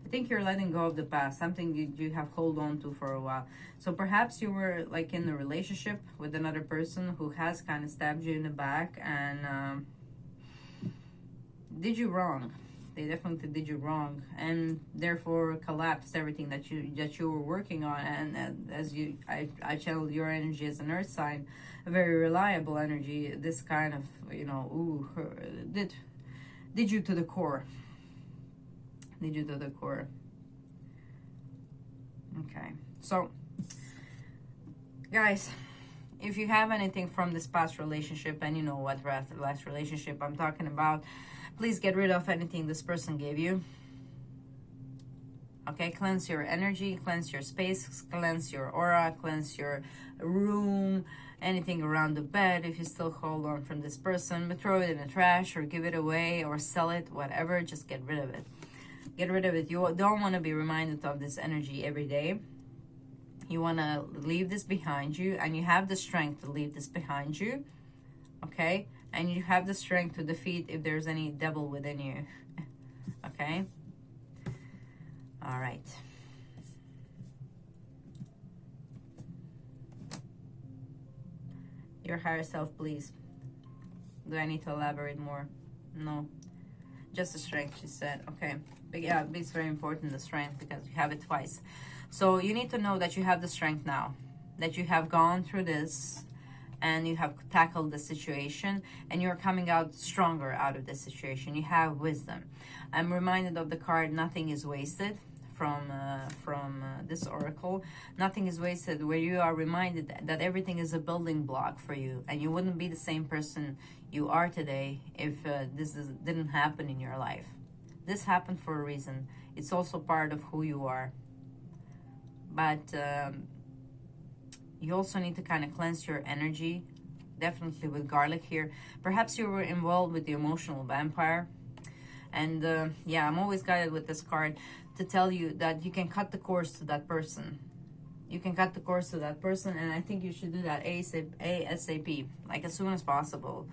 I think you're letting go of the past. Something you have hold on to for a while. So perhaps you were like in a relationship with another person who has kind of stabbed you in the back and did you wrong. They definitely did you wrong, and therefore collapsed everything that you were working on. And as I channeled your energy as an earth sign, a very reliable energy. This kind of, you know, did you to the core. Did you to the core. Okay, so guys, if you have anything from this past relationship, and you know what last relationship I'm talking about, please get rid of anything this person gave you. Okay, cleanse your energy, cleanse your space, cleanse your aura, cleanse your room, anything around the bed. If you still hold on from this person, but throw it in the trash or give it away or sell it, whatever, just get rid of it. Get rid of it. You don't want to be reminded of this energy every day. You want to leave this behind you, and you have the strength to leave this behind you. Okay, and you have the strength to defeat if there's any devil within you. Okay. All right. Your higher self, please. Do I need to elaborate more? No. Just the strength, she said. Okay. But yeah, it's very important, the strength, because you have it twice. So you need to know that you have the strength now. That you have gone through this, and you have tackled the situation, and you're coming out stronger out of this situation. You have wisdom. I'm reminded of the card, nothing is wasted, from this oracle. Nothing is wasted, where you are reminded that everything is a building block for you, and you wouldn't be the same person you are today if didn't happen in your life. This happened for a reason. It's also part of who you are. But you also need to kind of cleanse your energy, definitely with garlic here. Perhaps you were involved with the emotional vampire. And yeah, I'm always guided with this card to tell you that you can cut the course to that person. You can cut the course to that person, and I think you should do that ASAP, like as soon as possible.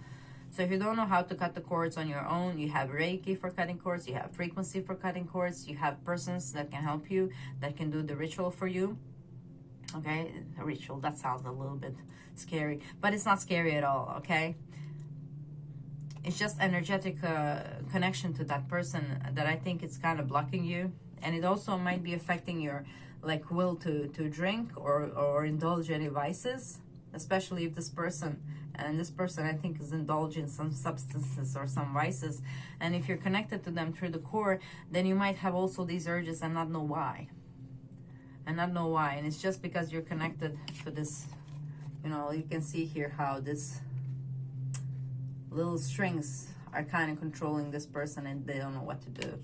So if you don't know how to cut the cords on your own, you have Reiki for cutting cords, you have frequency for cutting cords, you have persons that can help you, that can do the ritual for you. Okay, a ritual, that sounds a little bit scary, but it's not scary at all, okay? It's just energetic connection to that person that I think it's kind of blocking you. And it also might be affecting your like will to drink or indulge any vices, especially if this person, and this person I think is indulging some substances or some vices. And if you're connected to them through the core, then you might have also these urges and not know why. And it's just because you're connected to this, you know, you can see here how this little strings are kind of controlling this person, and they don't know what to do.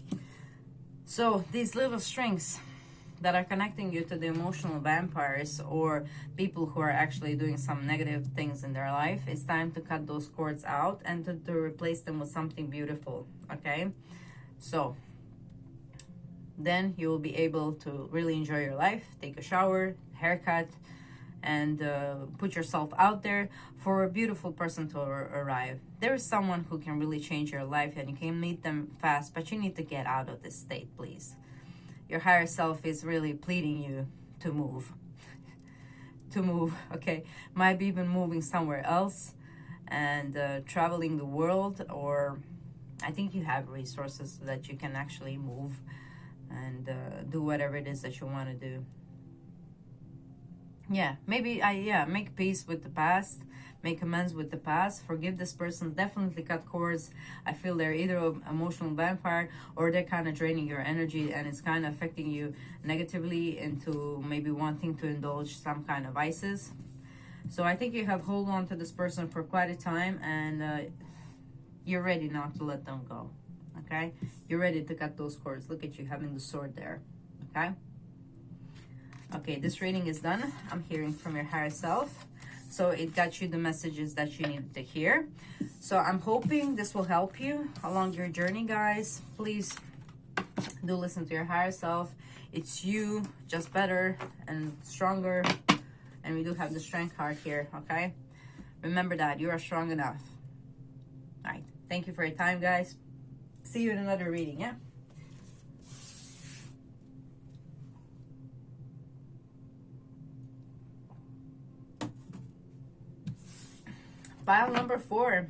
So these little strings that are connecting you to the emotional vampires or people who are actually doing some negative things in their life, it's time to cut those cords out and to replace them with something beautiful. Okay, so then you will be able to really enjoy your life, take a shower, haircut, and put yourself out there for a beautiful person to arrive. There is someone who can really change your life, and you can meet them fast, but you need to get out of this state, please. Your higher self is really pleading you to move. To move, okay? Might be even moving somewhere else and traveling the world, or I think you have resources so that you can actually move and do whatever it is that you want to do. Yeah, maybe make peace with the past, make amends with the past, forgive this person, definitely cut cords. I feel they're either an emotional vampire or they're kind of draining your energy, and it's kind of affecting you negatively into maybe wanting to indulge some kind of vices. So I think you have hold on to this person for quite a time, and you're ready now to let them go. Okay, you're ready to cut those cords. Look at you having the sword there. Okay. Okay, this reading is done. I'm hearing from your higher self. So it got you the messages that you needed to hear. So I'm hoping this will help you along your journey, guys. Please do listen to your higher self. It's you, just better and stronger. And we do have the strength card here, okay? Remember that. You are strong enough. All right. Thank you for your time, guys. See you in another reading, yeah? Pile number 4.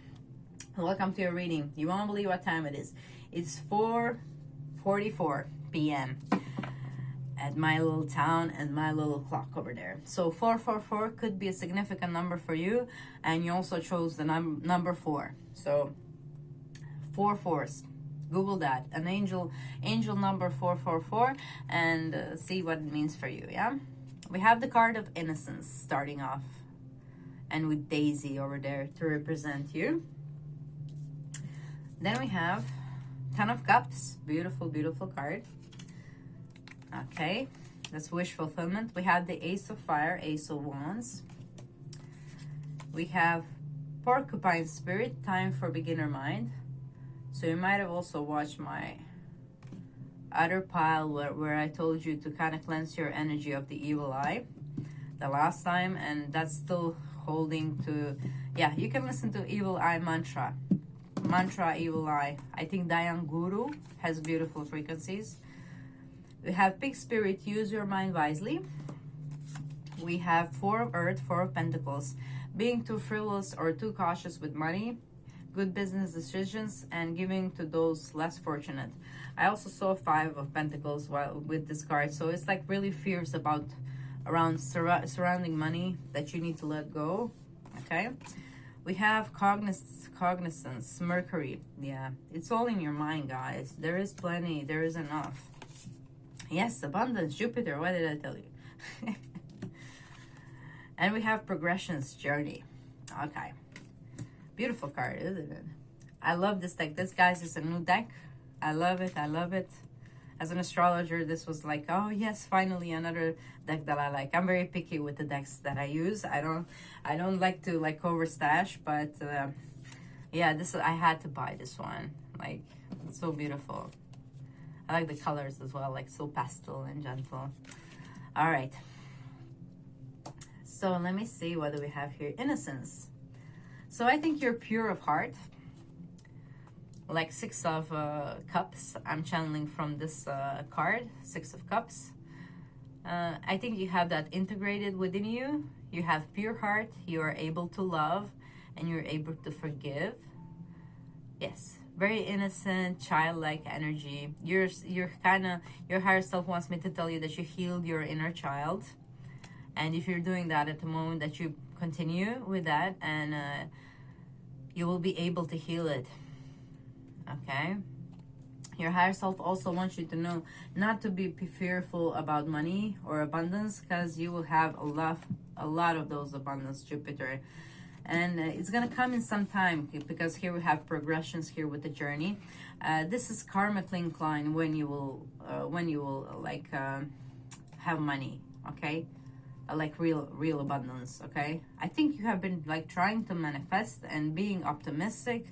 Welcome to your reading. You won't believe what time it is. It's 4:44 p.m. at my little town and my little clock over there. So 444 could be a significant number for you, and you also chose the number 4. So 4 fours. Google that, an angel number 444, and see what it means for you. Yeah, we have the card of Innocence starting off, and with Daisy over there to represent you. Then we have 10 of Cups. Beautiful, beautiful card. Okay, that's wish fulfillment. We have the Ace of Fire, Ace of Wands. We have Porcupine Spirit, time for beginner mind. So you might have also watched my other pile where I told you to kind of cleanse your energy of the evil eye the last time, and that's still holding to, yeah, you can listen to evil eye mantra. Mantra evil eye. I think Dayan Guru has beautiful frequencies. We have Pig Spirit, use your mind wisely. We have 4 of Earth, 4 of Pentacles, being too frivolous or too cautious with money, good business decisions, and giving to those less fortunate. I also saw 5 of Pentacles with this card, so it's like really fears about around surrounding money that you need to let go. Okay, we have cognizance, Mercury. Yeah, it's all in your mind, guys. There is plenty, there is enough. Yes, abundance, Jupiter, what did I tell you? And we have progressions, journey. Okay, beautiful card, isn't it? I love this deck. This, guys, is a new deck. I love it, I love it. As an astrologer, this was like, oh yes, finally another deck that I like. I'm very picky with the decks that I use. I don't like to like overstash, but yeah, I had to buy this one. Like, it's so beautiful. I like the colors as well, like so pastel and gentle. All right. So let me see, what do we have here? Innocence. So I think you're pure of heart. Like 6 of Cups. I'm channeling from this card, 6 of Cups. I think you have that integrated within you. You have pure heart. You are able to love, and you're able to forgive. Yes, very innocent, childlike energy. You're kind of, your higher self wants me to tell you that you healed your inner child, and if you're doing that at the moment, that you continue with that, and you will be able to heal it. Okay, your higher self also wants you to know not to be fearful about money or abundance, because you will have a lot of those abundance, Jupiter, and it's gonna come in some time, because here we have progressions here with the journey. This is karmically inclined when you will like have money. Okay, like real abundance. Okay, I think you have been like trying to manifest and being optimistic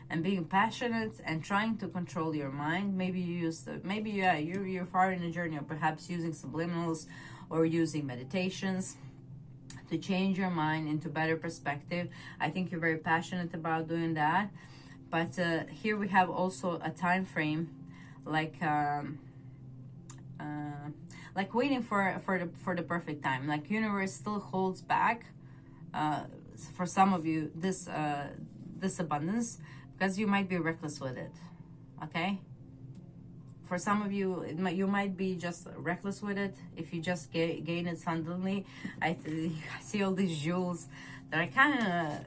and being passionate and trying to control your mind. Maybe you use you're far in the journey, or perhaps using subliminals or using meditations to change your mind into better perspective. I think you're very passionate about doing that. But here we have also a time frame, like waiting for the perfect time. Like universe still holds back for some of you this abundance, because you might be reckless with it. Okay, for some of you, you might be just reckless with it. If you just gain it suddenly, I see all these jewels that are kind of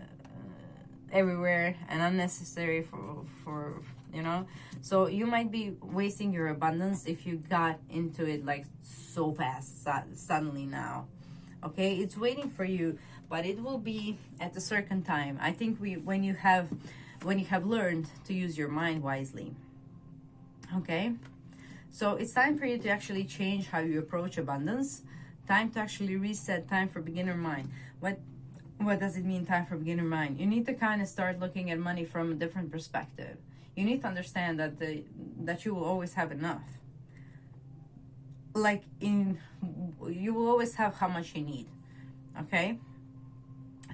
everywhere and unnecessary for you know. So you might be wasting your abundance if you got into it like so fast suddenly now. Okay, it's waiting for you, but it will be at a certain time. I think when you have learned to use your mind wisely. Okay, so it's time for you to actually change how you approach abundance. Time to actually reset. Time for beginner mind. What does it mean, time for beginner mind? You need to kind of start looking at money from a different perspective. You need to understand that you will always have enough. You will always have how much you need. Okay,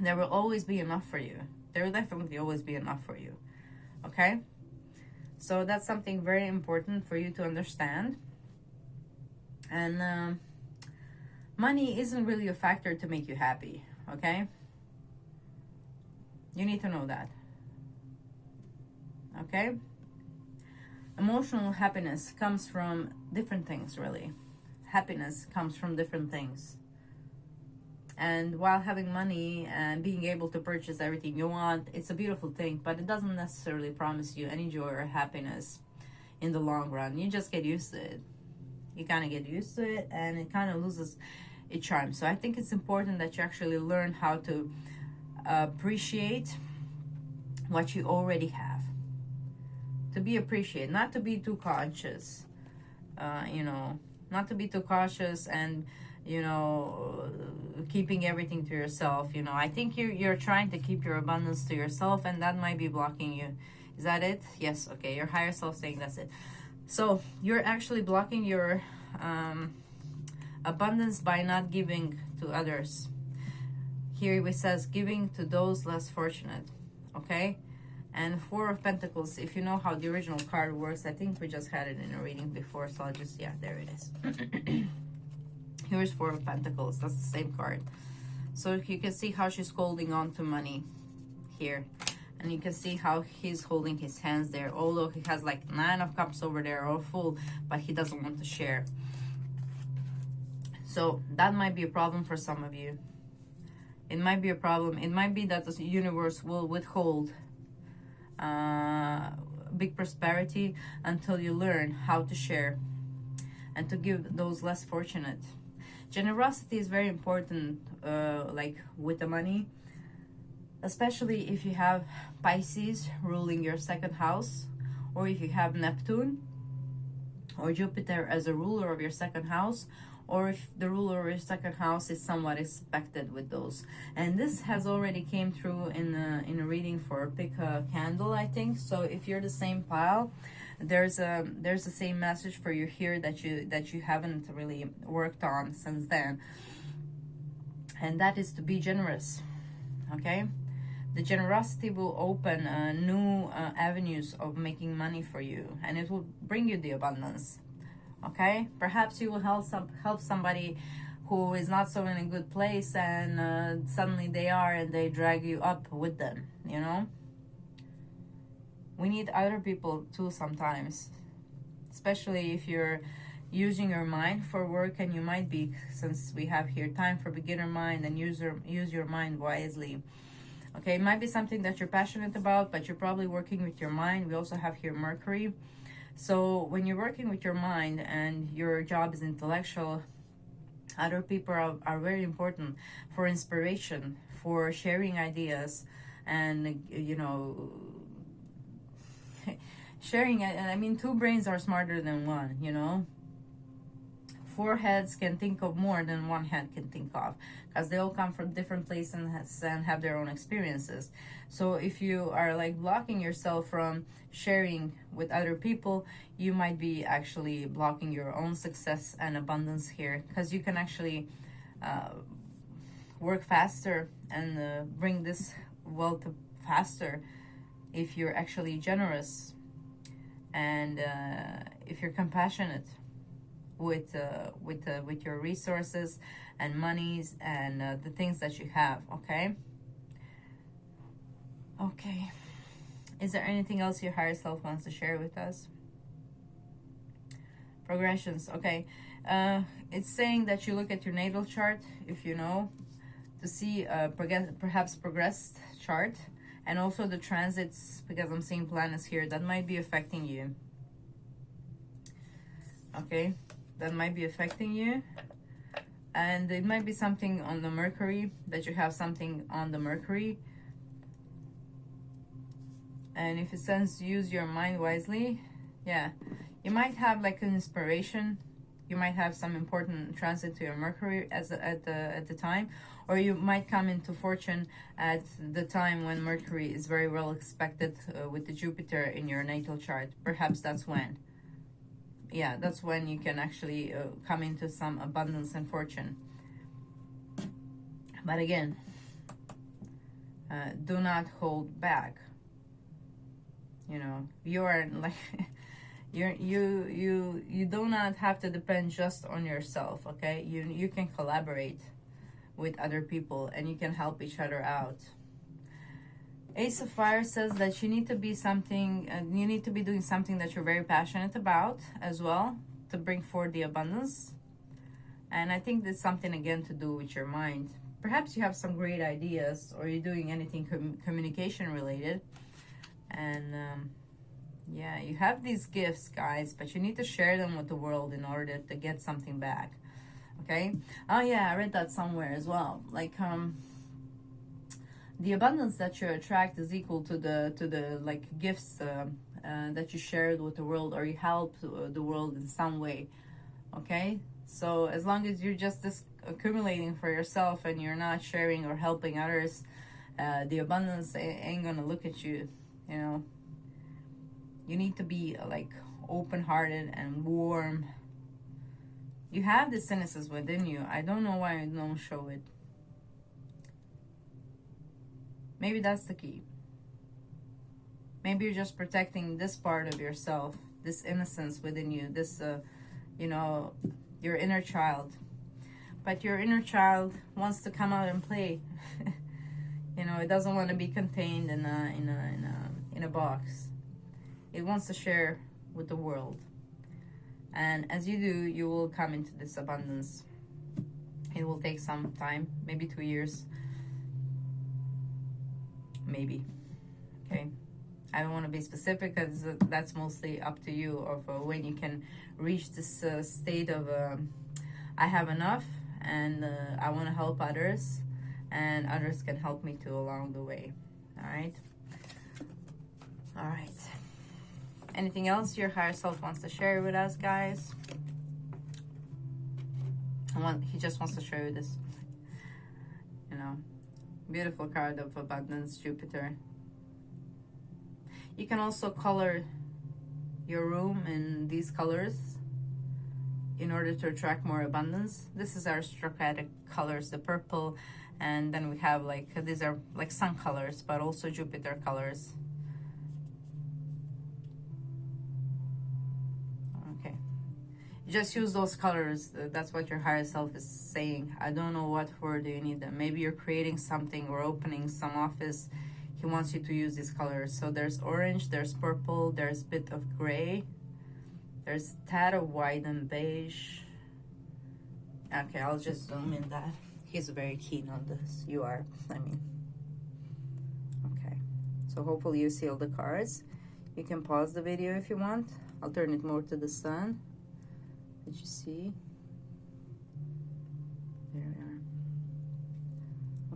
there will always be enough for you. There will definitely always be enough for you. Okay, so that's something very important for you to understand. And money isn't really a factor to make you happy. Okay, you need to know that. Okay? Emotional happiness comes from different things, really. Happiness comes from different things. And while having money and being able to purchase everything you want, it's a beautiful thing, but it doesn't necessarily promise you any joy or happiness in the long run. You just get used to it. You kind of get used to it, and it kind of loses its charm. So I think it's important that you actually learn how to appreciate what you already have. To be appreciated, not to be too cautious. Not to be too cautious and keeping everything to yourself. I think you're trying to keep your abundance to yourself, and that might be blocking you. Is that it? Yes. Okay, your higher self saying that's it. So you're actually blocking your abundance by not giving to others. Here it says giving to those less fortunate. Okay. And Four of Pentacles, if you know how the original card works, I think we just had it in a reading before, so I'll just, yeah, there it is. Here's Four of Pentacles, that's the same card. So you can see how she's holding on to money here. And you can see how he's holding his hands there, although he has like 9 of Cups over there, all full, but he doesn't want to share. So that might be a problem for some of you. It might be a problem. It might be that the universe will withhold big prosperity until you learn how to share and to give those less fortunate. Generosity is very important, like with the money, especially if you have Pisces ruling your second house, or if you have Neptune or Jupiter as a ruler of your second house, or if the ruler of your second house is somewhat expected with those. And this has already came through in a reading for Pick a Candle, I think. So if you're the same pile, there's the same message for you here that you haven't really worked on since then. And that is to be generous. Okay? The generosity will open new avenues of making money for you, and it will bring you the abundance. Okay, perhaps you will help somebody who is not so in a good place, and suddenly they are, and they drag you up with them. We need other people too sometimes, especially if you're using your mind for work, and you might be, since we have here time for beginner mind, and use your mind wisely. Okay, it might be something that you're passionate about, but you're probably working with your mind. We also have here Mercury. So when you're working with your mind and your job is intellectual, other people are very important for inspiration, for sharing ideas, and sharing. I mean, 2 brains are smarter than 1. 4 heads can think of more than 1 head can think of, because they all come from different places and have their own experiences. So if you are like blocking yourself from sharing with other people, you might be actually blocking your own success and abundance here, because you can actually work faster and bring this wealth faster if you're actually generous and if you're compassionate with your resources and monies and the things that you have. Okay, is there anything else your higher self wants to share with us? Progressions. Okay, it's saying that you look at your natal chart, if you know, to see perhaps progressed chart, and also the transits, because I'm seeing planets here that might be affecting you. Okay, that might be affecting you, and it might be something on the Mercury, that you have something on the Mercury. And if it says use your mind wisely, yeah, you might have like an inspiration. You might have some important transit to your Mercury at the time, or you might come into fortune at the time when Mercury is very well expected with the Jupiter in your natal chart. Perhaps that's when. Yeah, that's when you can actually come into some abundance and fortune. But again, do not hold back. You are like you do not have to depend just on yourself. Okay, you can collaborate with other people, and you can help each other out. Ace of Fire says that you need to be something, you need to be doing something that you're very passionate about as well to bring forth the abundance. And I think there's something again to do with your mind. Perhaps you have some great ideas, or you're doing anything communication related. And yeah, you have these gifts, guys, but you need to share them with the world in order to get something back. Okay? Oh yeah, I read that somewhere as well. Like the abundance that you attract is equal to the like gifts that you shared with the world, or you help the world in some way. Okay? So as long as you're just accumulating for yourself and you're not sharing or helping others, the abundance ain't gonna look at you, you know. You need to be like open-hearted and warm. You have this innocence within you. I don't know why you don't show it. Maybe that's the key. Maybe you're just protecting this part of yourself, this innocence within you, this, you know, your inner child. But your inner child wants to come out and play. You know, it doesn't want to be contained in a box. It wants to share with the world. And as you do, you will come into this abundance. It will take some time, maybe 2 years. Maybe. Okay. I don't want to be specific, because that's mostly up to you of when you can reach this state of I have enough, and I want to help others, and others can help me too along the way. All right. All right. Anything else your higher self wants to share with us, guys? He just wants to show you this, you know, beautiful card of abundance, Jupiter. You can also color your room in these colors in order to attract more abundance. This is our stochastic colors, the purple, and then we have like, these are like sun colors, but also Jupiter colors. Okay. Just use those colors. That's what your higher self is saying. I don't know what for do you need them. Maybe you're creating something or opening some office. He wants you to use these colors. So there's orange, there's purple, there's a bit of gray, there's tad of white and beige. Okay, I'll just zoom in that. He's very keen on this. You are, I mean. Okay, so hopefully you see all the cards. You can pause the video if you want. I'll turn it more to the sun. Did you see? There we are.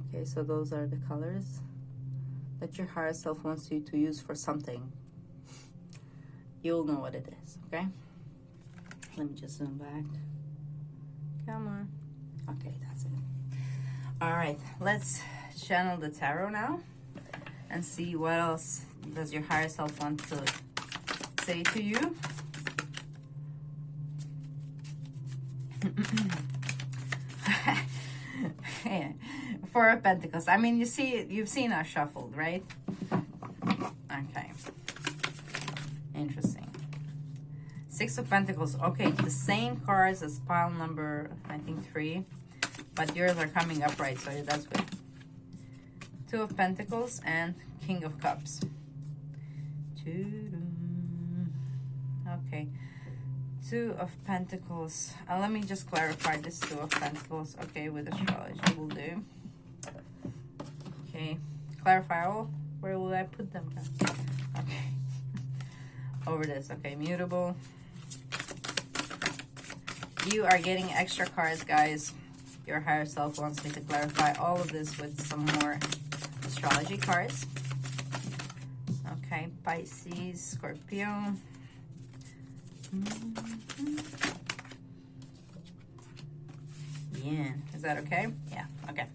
Okay, so those are the colors that your higher self wants you to use for something. You'll know what it is, okay? Let me just zoom back. Come on. Okay, that's it. All right, let's channel the tarot now and see what else does your higher self want to say to you. Yeah. Four of Pentacles. I mean, you've seen us shuffled, right? Okay. Interesting. Six of Pentacles. Okay, the same cards as pile number, I think, 3. But yours are coming up right, so that's good. Two of Pentacles and King of Cups. Okay. Two of Pentacles. Let me just clarify this Two of Pentacles. Okay, with astrology will do. Okay. Clarify all. Where will I put them? Okay. Over this. Okay, mutable. You are getting extra cards, guys. Your higher self wants me to clarify all of this with some more astrology cards. Okay, Pisces, Scorpio. Yeah, is that okay? Yeah, okay.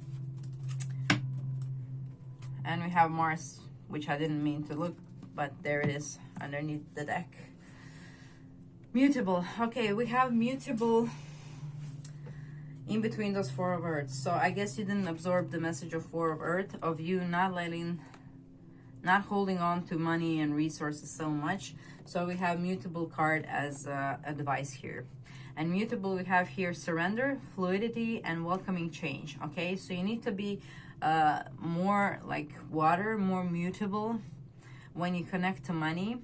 And we have Mars, which I didn't mean to look, but there it is underneath the deck. Mutable. Okay, we have mutable in between those Four of Earth. So I guess you didn't absorb the message of Four of Earth, of you not holding on to money and resources so much. So we have mutable card as advice here. And mutable we have here surrender, fluidity, and welcoming change. Okay, so you need to be more like water, more mutable. When you connect to money,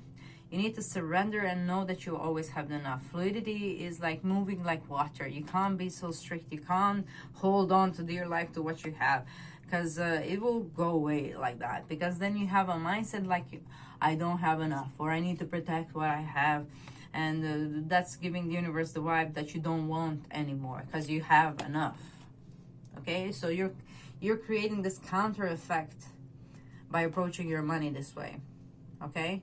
you need to surrender and know that you always have enough. Fluidity is like moving like water. You can't be so strict. You can't hold on to dear life to what you have, because it will go away like that. Because then you have a mindset like, I don't have enough, or I need to protect what I have. And that's giving the universe the vibe that you don't want anymore because you have enough. Okay, so you're creating this counter effect by approaching your money this way. Okay,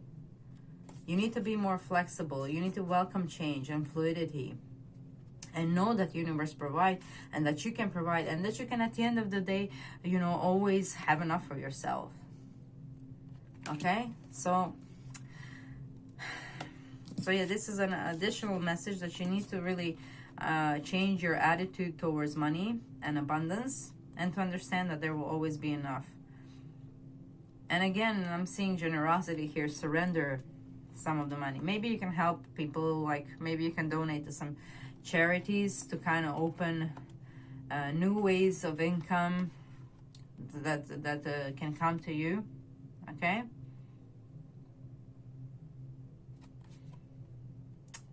you need to be more flexible. You need to welcome change and fluidity, and know that the universe provide, and that you can provide, and that you can, at the end of the day, you know, always have enough for yourself. Okay, so yeah, this is an additional message that you need to really change your attitude towards money and abundance, and to understand that there will always be enough. And again, I'm seeing generosity here. Surrender some of the money. Maybe you can help people, like maybe you can donate to some charities to kind of open new ways of income that can come to you. Okay.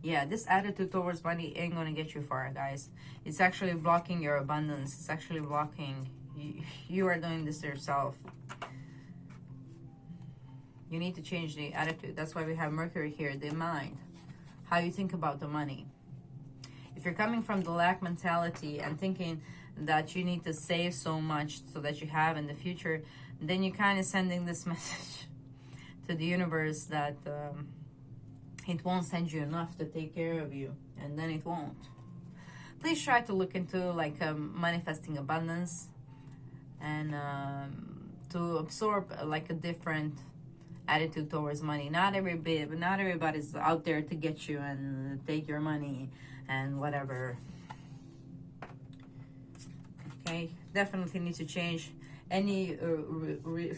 Yeah, this attitude towards money ain't gonna get you far, guys. It's actually blocking your abundance. It's actually blocking. You are doing this to yourself. You need to change the attitude. That's why we have Mercury here, the mind. How you think about the money. If you're coming from the lack mentality and thinking that you need to save so much so that you have in the future, then you're kind of sending this message to the universe that it won't send you enough to take care of you, and then it won't. Please try to look into like manifesting abundance, and to absorb like a different attitude towards money. Not everybody's out there to get you and take your money and whatever. Okay, definitely need to change any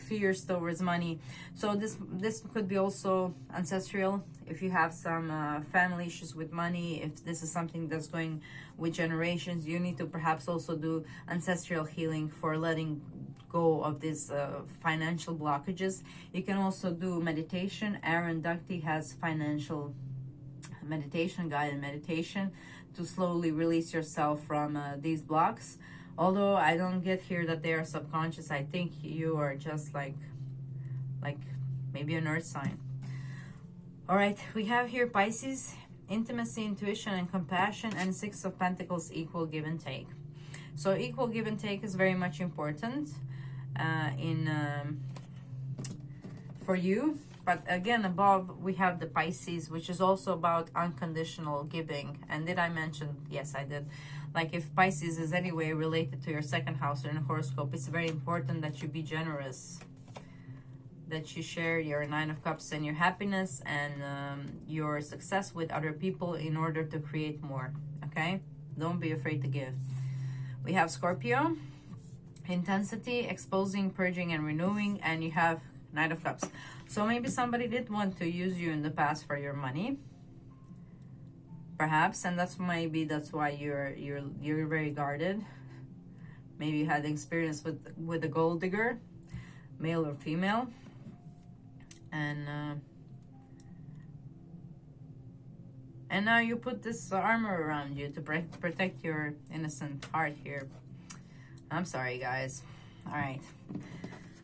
fears towards money. So this could be also ancestral. If you have some family issues with money, if this is something that's going with generations, you need to perhaps also do ancestral healing for letting go of these financial blockages. You can also do meditation. Aaron Ducty has financial meditation, guided meditation, to slowly release yourself from these blocks. Although I don't get here that they are subconscious. I think you are just like maybe an earth sign. All right, we have here Pisces, intimacy, intuition, and compassion, and Six of Pentacles, equal give and take. So equal give and take is very much important for you. But again, above we have the Pisces, which is also about unconditional giving. And did I mention? Yes, I did. Like if Pisces is anyway related to your second house in a horoscope, it's very important that you be generous, that you share your Nine of Cups and your happiness and your success with other people in order to create more. Okay, don't be afraid to give. We have Scorpio, intensity, exposing, purging, and renewing, and you have Knight of Cups. So maybe somebody did want to use you in the past for your money, perhaps, and that's why you're very guarded. Maybe you had experience with a gold digger, male or female, and now you put this armor around you to protect your innocent heart here. I'm sorry, guys. All right.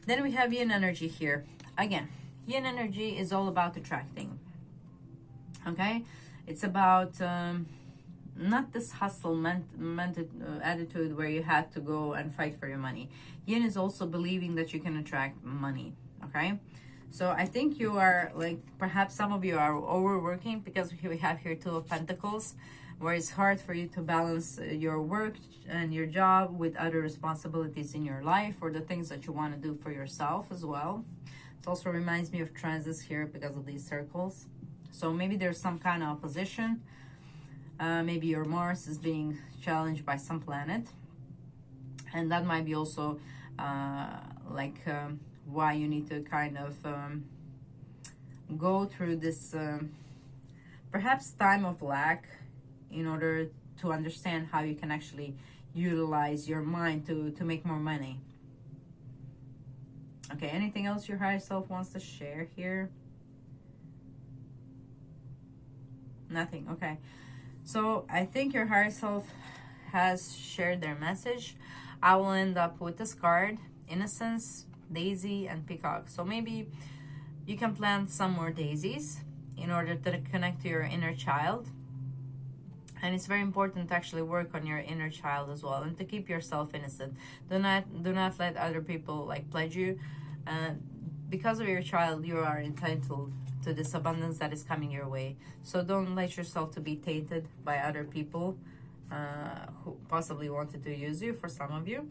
Then we have yin energy here. Again, yin energy is all about attracting. Okay? It's about not this hustle attitude where you had to go and fight for your money. Yin is also believing that you can attract money. Okay? So I think you are like, perhaps some of you are overworking, because we have here Two of Pentacles, where it's hard for you to balance your work and your job with other responsibilities in your life, or the things that you want to do for yourself as well. It also reminds me of transits here because of these circles. So maybe there's some kind of opposition. Maybe your Mars is being challenged by some planet. And that might be also why you need to kind of go through this perhaps time of lack, in order to understand how you can actually utilize your mind to make more money. Okay, anything else your higher self wants to share here? Nothing. Okay. So I think your higher self has shared their message. I will end up with this card, Innocence, Daisy, and Peacock. So maybe you can plant some more daisies in order to connect to your inner child. And it's very important to actually work on your inner child as well, and to keep yourself innocent. Do not let other people like pledge you. Because of your child, you are entitled to this abundance that is coming your way. So don't let yourself to be tainted by other people who possibly wanted to use you. For some of you,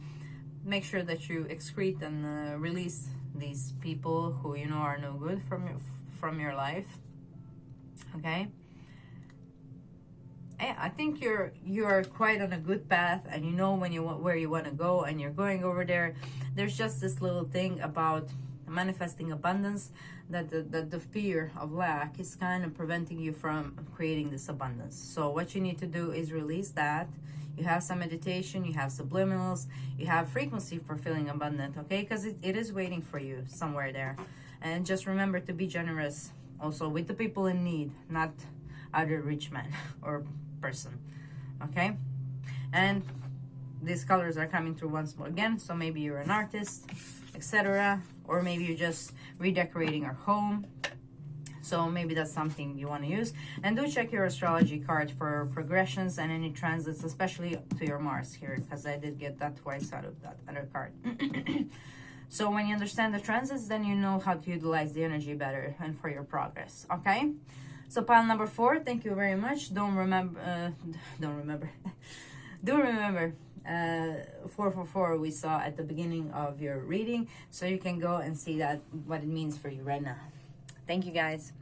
make sure that you excrete and release these people who you know are no good from your life. Okay. I think you're quite on a good path, and you know where you want to go, and you're going over there. There's just this little thing about manifesting abundance, that the fear of lack is kind of preventing you from creating this abundance. So what you need to do is release that. You have some meditation, you have subliminals, you have frequency for feeling abundant, okay? Because it is waiting for you somewhere there. And just remember to be generous also with the people in need, not other rich man or person, okay? And these colors are coming through once more again. So maybe you're an artist, etc., or maybe you're just redecorating your home. So maybe that's something you want to use. And do check your astrology card for progressions and any transits, especially to your Mars here, because I did get that twice out of that other card. So when you understand the transits, then you know how to utilize the energy better and for your progress, okay? So pile number 4, thank you very much. Do remember 444 we saw at the beginning of your reading, so you can go and see that what it means for you right now. Thank you guys.